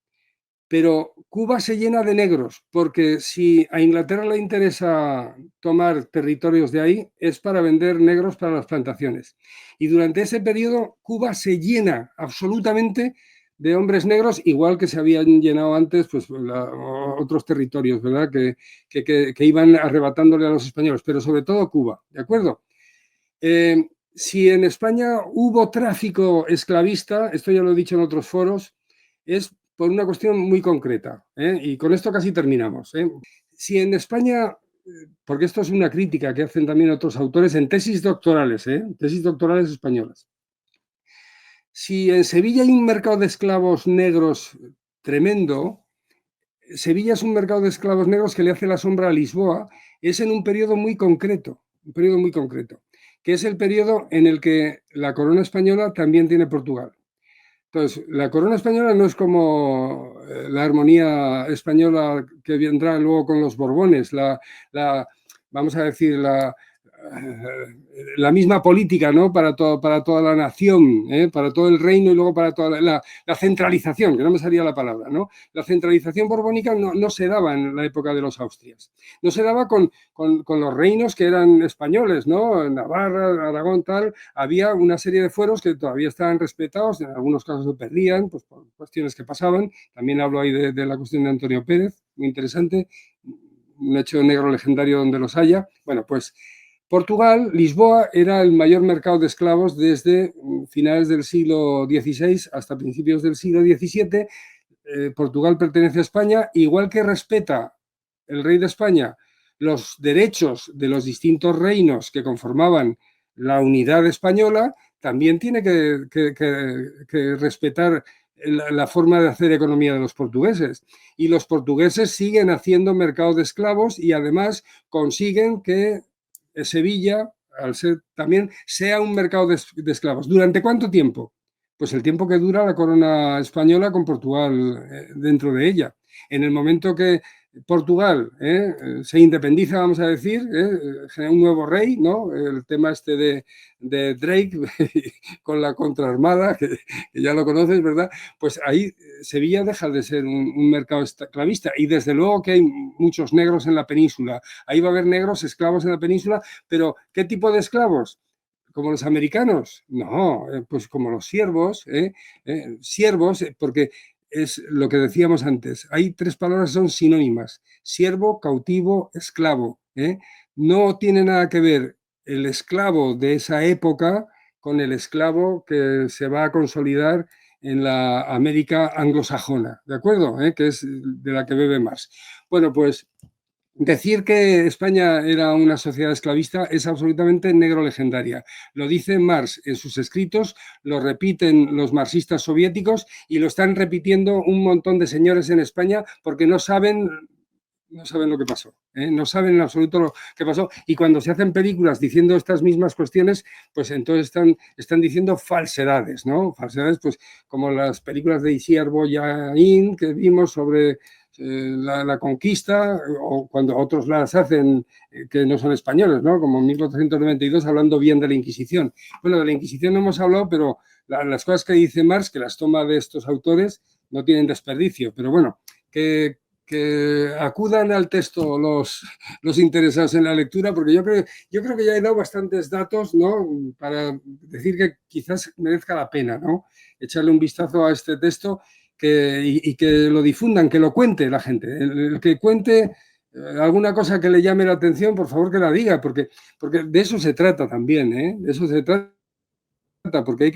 Pero Cuba se llena de negros, porque si a Inglaterra le interesa tomar territorios de ahí, es para vender negros para las plantaciones. Y durante ese periodo, Cuba se llena absolutamente de hombres negros, igual que se habían llenado antes pues, otros territorios, ¿verdad?, que iban arrebatándole a los españoles, pero sobre todo Cuba, ¿de acuerdo? Si en España hubo tráfico esclavista, esto ya lo he dicho en otros foros, es por una cuestión muy concreta, y con esto casi terminamos. Si en España, porque esto es una crítica que hacen también otros autores en tesis doctorales españolas, si en Sevilla hay un mercado de esclavos negros tremendo, Sevilla es un mercado de esclavos negros que le hace la sombra a Lisboa, es en un periodo muy concreto, que es el periodo en el que la corona española también tiene Portugal. Entonces, la corona española no es como la armonía española que vendrá luego con los Borbones, vamos a decir, la misma política, ¿no?, para toda la nación, para todo el reino y luego para toda la centralización, que no me salía la palabra, ¿no? La centralización borbónica no se daba en la época de los Austrias. No se daba con los reinos que eran españoles, ¿no? Navarra, Aragón, tal. Había una serie de fueros que todavía estaban respetados, en algunos casos se perdían, pues por cuestiones que pasaban. También hablo ahí de la cuestión de Antonio Pérez, muy interesante, un hecho negro legendario donde los haya. Bueno, pues Portugal, Lisboa, era el mayor mercado de esclavos desde finales del siglo XVI hasta principios del siglo XVII. Portugal pertenece a España, igual que respeta el rey de España los derechos de los distintos reinos que conformaban la unidad española, también tiene que respetar la forma de hacer economía de los portugueses. Y los portugueses siguen haciendo mercado de esclavos y además consiguen que Sevilla, al ser también, sea un mercado de esclavos. ¿Durante cuánto tiempo? Pues el tiempo que dura la corona española con Portugal dentro de ella. En el momento que Portugal se independiza, vamos a decir, genera un nuevo rey, ¿no? El tema este de Drake con la contraarmada, que ya lo conoces, ¿verdad? Pues ahí Sevilla deja de ser un mercado esclavista y desde luego que hay muchos negros en la península. Ahí va a haber negros esclavos en la península, pero ¿qué tipo de esclavos? ¿Como los americanos? No, pues como los siervos, siervos, porque es lo que decíamos antes. Hay tres palabras que son sinónimas: siervo, cautivo, esclavo. No tiene nada que ver el esclavo de esa época con el esclavo que se va a consolidar en la América anglosajona, ¿de acuerdo? Que es de la que bebe más. Bueno, pues decir que España era una sociedad esclavista es absolutamente negro legendaria. Lo dice Marx en sus escritos, lo repiten los marxistas soviéticos y lo están repitiendo un montón de señores en España porque no saben lo que pasó, no saben en absoluto lo que pasó. Y cuando se hacen películas diciendo estas mismas cuestiones, pues entonces están diciendo falsedades, ¿no? Falsedades, pues como las películas de Isiar Boyaín que vimos sobre la conquista, o cuando otros las hacen que no son españoles, ¿no? Como en 1492, hablando bien de la Inquisición. Bueno, de la Inquisición no hemos hablado, pero las cosas que dice Marx, que las toma de estos autores, no tienen desperdicio. Pero bueno, que acudan al texto los interesados en la lectura, porque yo creo que ya he dado bastantes datos, ¿no? Para decir que quizás merezca la pena, ¿no? Echarle un vistazo a este texto y que lo difundan, que lo cuente la gente. El que cuente alguna cosa que le llame la atención, por favor que la diga, porque de eso se trata también, ¿eh? De eso se trata, porque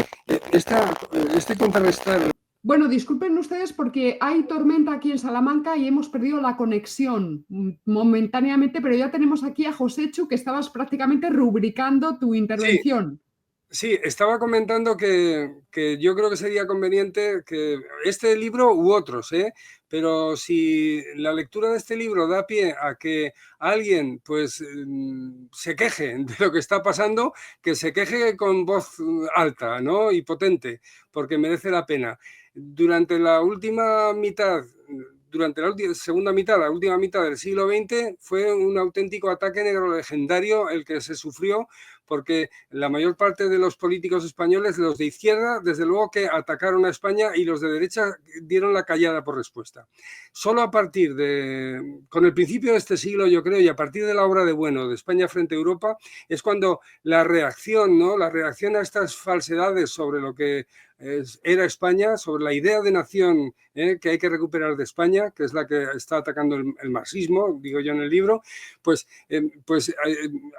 este contrarrestar. Bueno, disculpen ustedes porque hay tormenta aquí en Salamanca y hemos perdido la conexión momentáneamente, pero ya tenemos aquí a Joséchu, que estabas prácticamente rubricando tu intervención. Sí, estaba comentando que yo creo que sería conveniente que este libro u otros, pero si la lectura de este libro da pie a que alguien pues se queje de lo que está pasando, que se queje con voz alta, ¿no? Y potente, porque merece la pena. Durante la última mitad, durante la segunda mitad, la última mitad del siglo XX, fue un auténtico ataque negro legendario el que se sufrió, porque la mayor parte de los políticos españoles, los de izquierda, desde luego que atacaron a España, y los de derecha dieron la callada por respuesta. Solo a partir con el principio de este siglo, yo creo, y a partir de la obra de Bueno, de España frente a Europa, es cuando la reacción, ¿no? La reacción a estas falsedades sobre lo que era España, sobre la idea de nación que hay que recuperar de España, que es la que está atacando el marxismo, digo yo en el libro, pues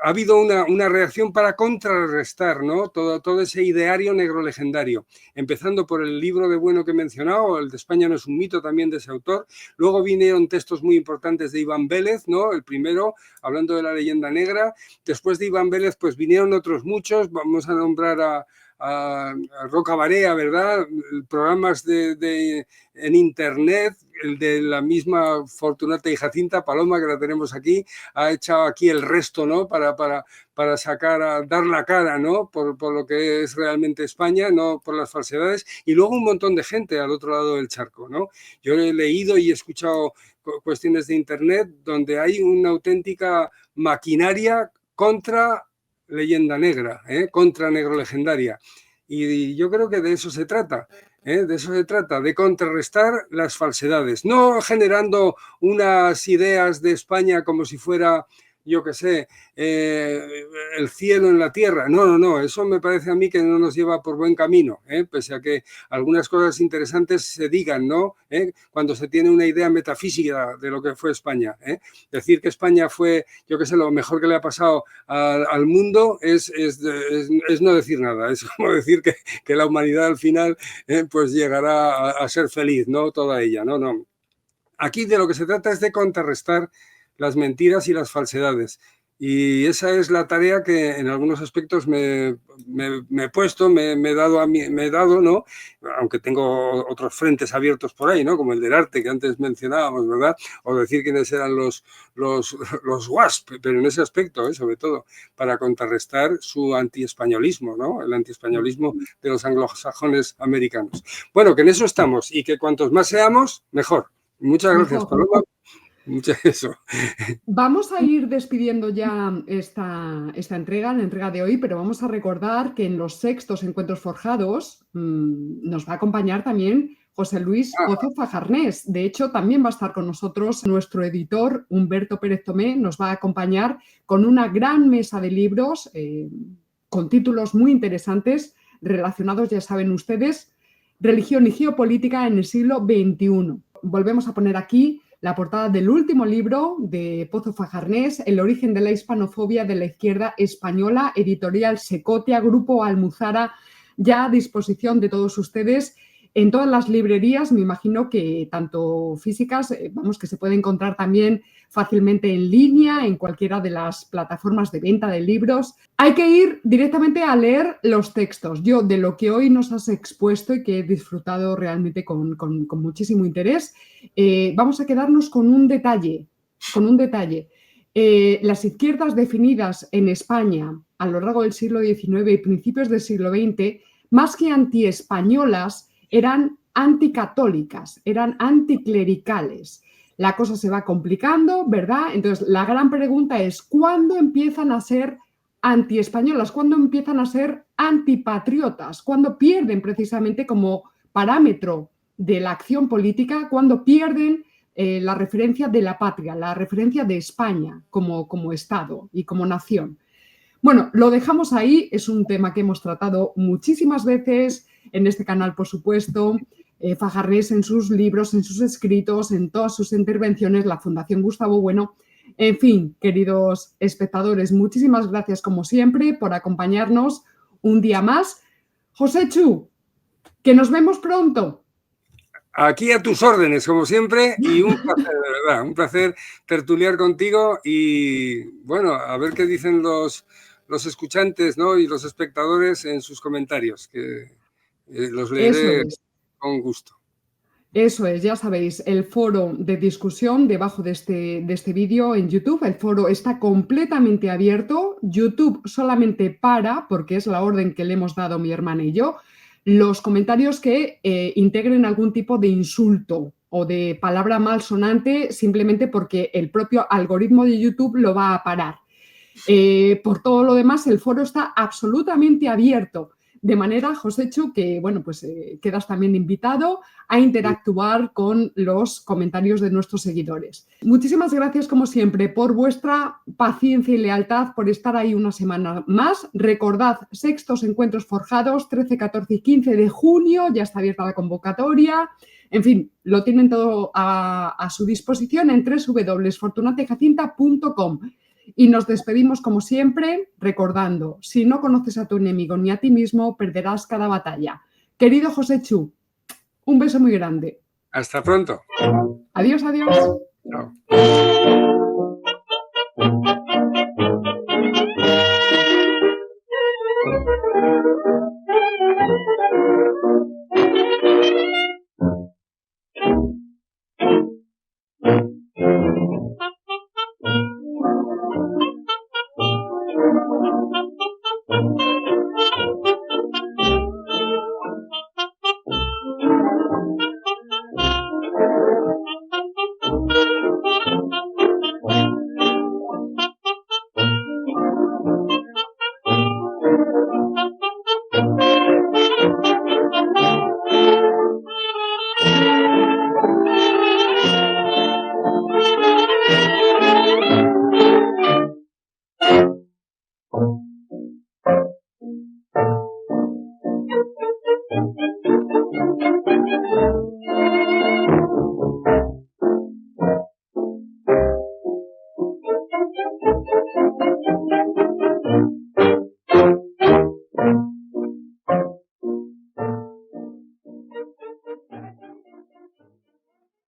ha habido una reacción para contrarrestar, ¿no? todo ese ideario negro legendario, empezando por el libro de Bueno que he mencionado, el de España no es un mito, también de ese autor. Luego vinieron textos muy importantes de Iván Vélez, ¿no? El primero, hablando de la leyenda negra. Después de Iván Vélez, pues vinieron otros muchos. Vamos a nombrar a Roca Barea, ¿verdad? Programas en internet, el de la misma Fortunata y Jacinta Paloma, que la tenemos aquí, ha echado aquí el resto, ¿no? Para sacar, dar la cara, ¿no? Por lo que es realmente España, no por las falsedades. Y luego un montón de gente al otro lado del charco, ¿no? Yo he leído y he escuchado cuestiones de internet donde hay una auténtica maquinaria contra leyenda negra, contra negro legendaria. Y yo creo que de eso se trata. De eso se trata, de contrarrestar las falsedades, no generando unas ideas de España como si fuera, yo qué sé, el cielo en la tierra. No, eso me parece a mí que no nos lleva por buen camino, pese a que algunas cosas interesantes se digan, ¿no? Cuando se tiene una idea metafísica de lo que fue España. Decir que España fue, yo qué sé, lo mejor que le ha pasado al mundo es no decir nada, es como decir que la humanidad al final pues llegará a ser feliz, ¿no? Toda ella, no. Aquí de lo que se trata es de contrarrestar las mentiras y las falsedades. Y esa es la tarea que en algunos aspectos me he puesto, me he dado, ¿no? Aunque tengo otros frentes abiertos por ahí, ¿no? Como el del arte que antes mencionábamos, ¿verdad? O decir quiénes eran los WASP, pero en ese aspecto, sobre todo, para contrarrestar su antiespañolismo, ¿no? El antiespañolismo de los anglosajones americanos. Bueno, que en eso estamos y que cuantos más seamos, mejor. Muchas gracias, Paloma. Mucho eso. Vamos a ir despidiendo ya esta entrega, la entrega de hoy, pero vamos a recordar que en los sextos Encuentros Forjados nos va a acompañar también José Luis Pozo Fajarnés. De hecho, también va a estar con nosotros nuestro editor, Humberto Pérez Tomé, nos va a acompañar con una gran mesa de libros con títulos muy interesantes relacionados, ya saben ustedes, religión y geopolítica en el siglo XXI. Volvemos a poner aquí la portada del último libro de Pozo Fajarnés, El origen de la hispanofobia de la izquierda española, editorial Secotia, Grupo Almuzara, ya a disposición de todos ustedes en todas las librerías, me imagino que tanto físicas, vamos, que se puede encontrar también fácilmente en línea, en cualquiera de las plataformas de venta de libros. Hay que ir directamente a leer los textos. Yo, de lo que hoy nos has expuesto y que he disfrutado realmente con muchísimo interés, vamos a quedarnos con un detalle, las izquierdas definidas en España a lo largo del siglo XIX y principios del siglo XX, más que antiespañolas, eran anticatólicas, eran anticlericales. La cosa se va complicando, ¿verdad? Entonces, la gran pregunta es, ¿cuándo empiezan a ser antiespañolas? ¿Cuándo empiezan a ser antipatriotas? ¿Cuándo pierden precisamente como parámetro de la acción política? ¿Cuándo pierden la referencia de la patria, la referencia de España como Estado y como nación? Bueno, lo dejamos ahí, es un tema que hemos tratado muchísimas veces en este canal, por supuesto. Fajarnés en sus libros, en sus escritos, en todas sus intervenciones, la Fundación Gustavo Bueno. En fin, queridos espectadores, muchísimas gracias como siempre por acompañarnos un día más. Joséchu, que nos vemos pronto. Aquí a tus órdenes, como siempre, y un placer, de verdad, un placer tertuliar contigo y, bueno, a ver qué dicen los escuchantes, ¿no? Y los espectadores en sus comentarios, que los leeré con gusto. Eso es, ya sabéis, el foro de discusión debajo de este vídeo en YouTube. El foro está completamente abierto. YouTube solamente porque es la orden que le hemos dado mi hermana y yo, los comentarios que integren algún tipo de insulto o de palabra malsonante simplemente porque el propio algoritmo de YouTube lo va a parar. Por todo lo demás, el foro está absolutamente abierto. De manera, Joséchu, que bueno, pues quedas también invitado a interactuar con los comentarios de nuestros seguidores. Muchísimas gracias, como siempre, por vuestra paciencia y lealtad, por estar ahí una semana más. Recordad, sextos Encuentros Forjados, 13, 14 y 15 de junio, ya está abierta la convocatoria. En fin, lo tienen todo a su disposición en www.fortunatejacinta.com. Y nos despedimos, como siempre, recordando, si no conoces a tu enemigo ni a ti mismo, perderás cada batalla. Querido Joséchu, un beso muy grande. Hasta pronto. Adiós, adiós. Chao.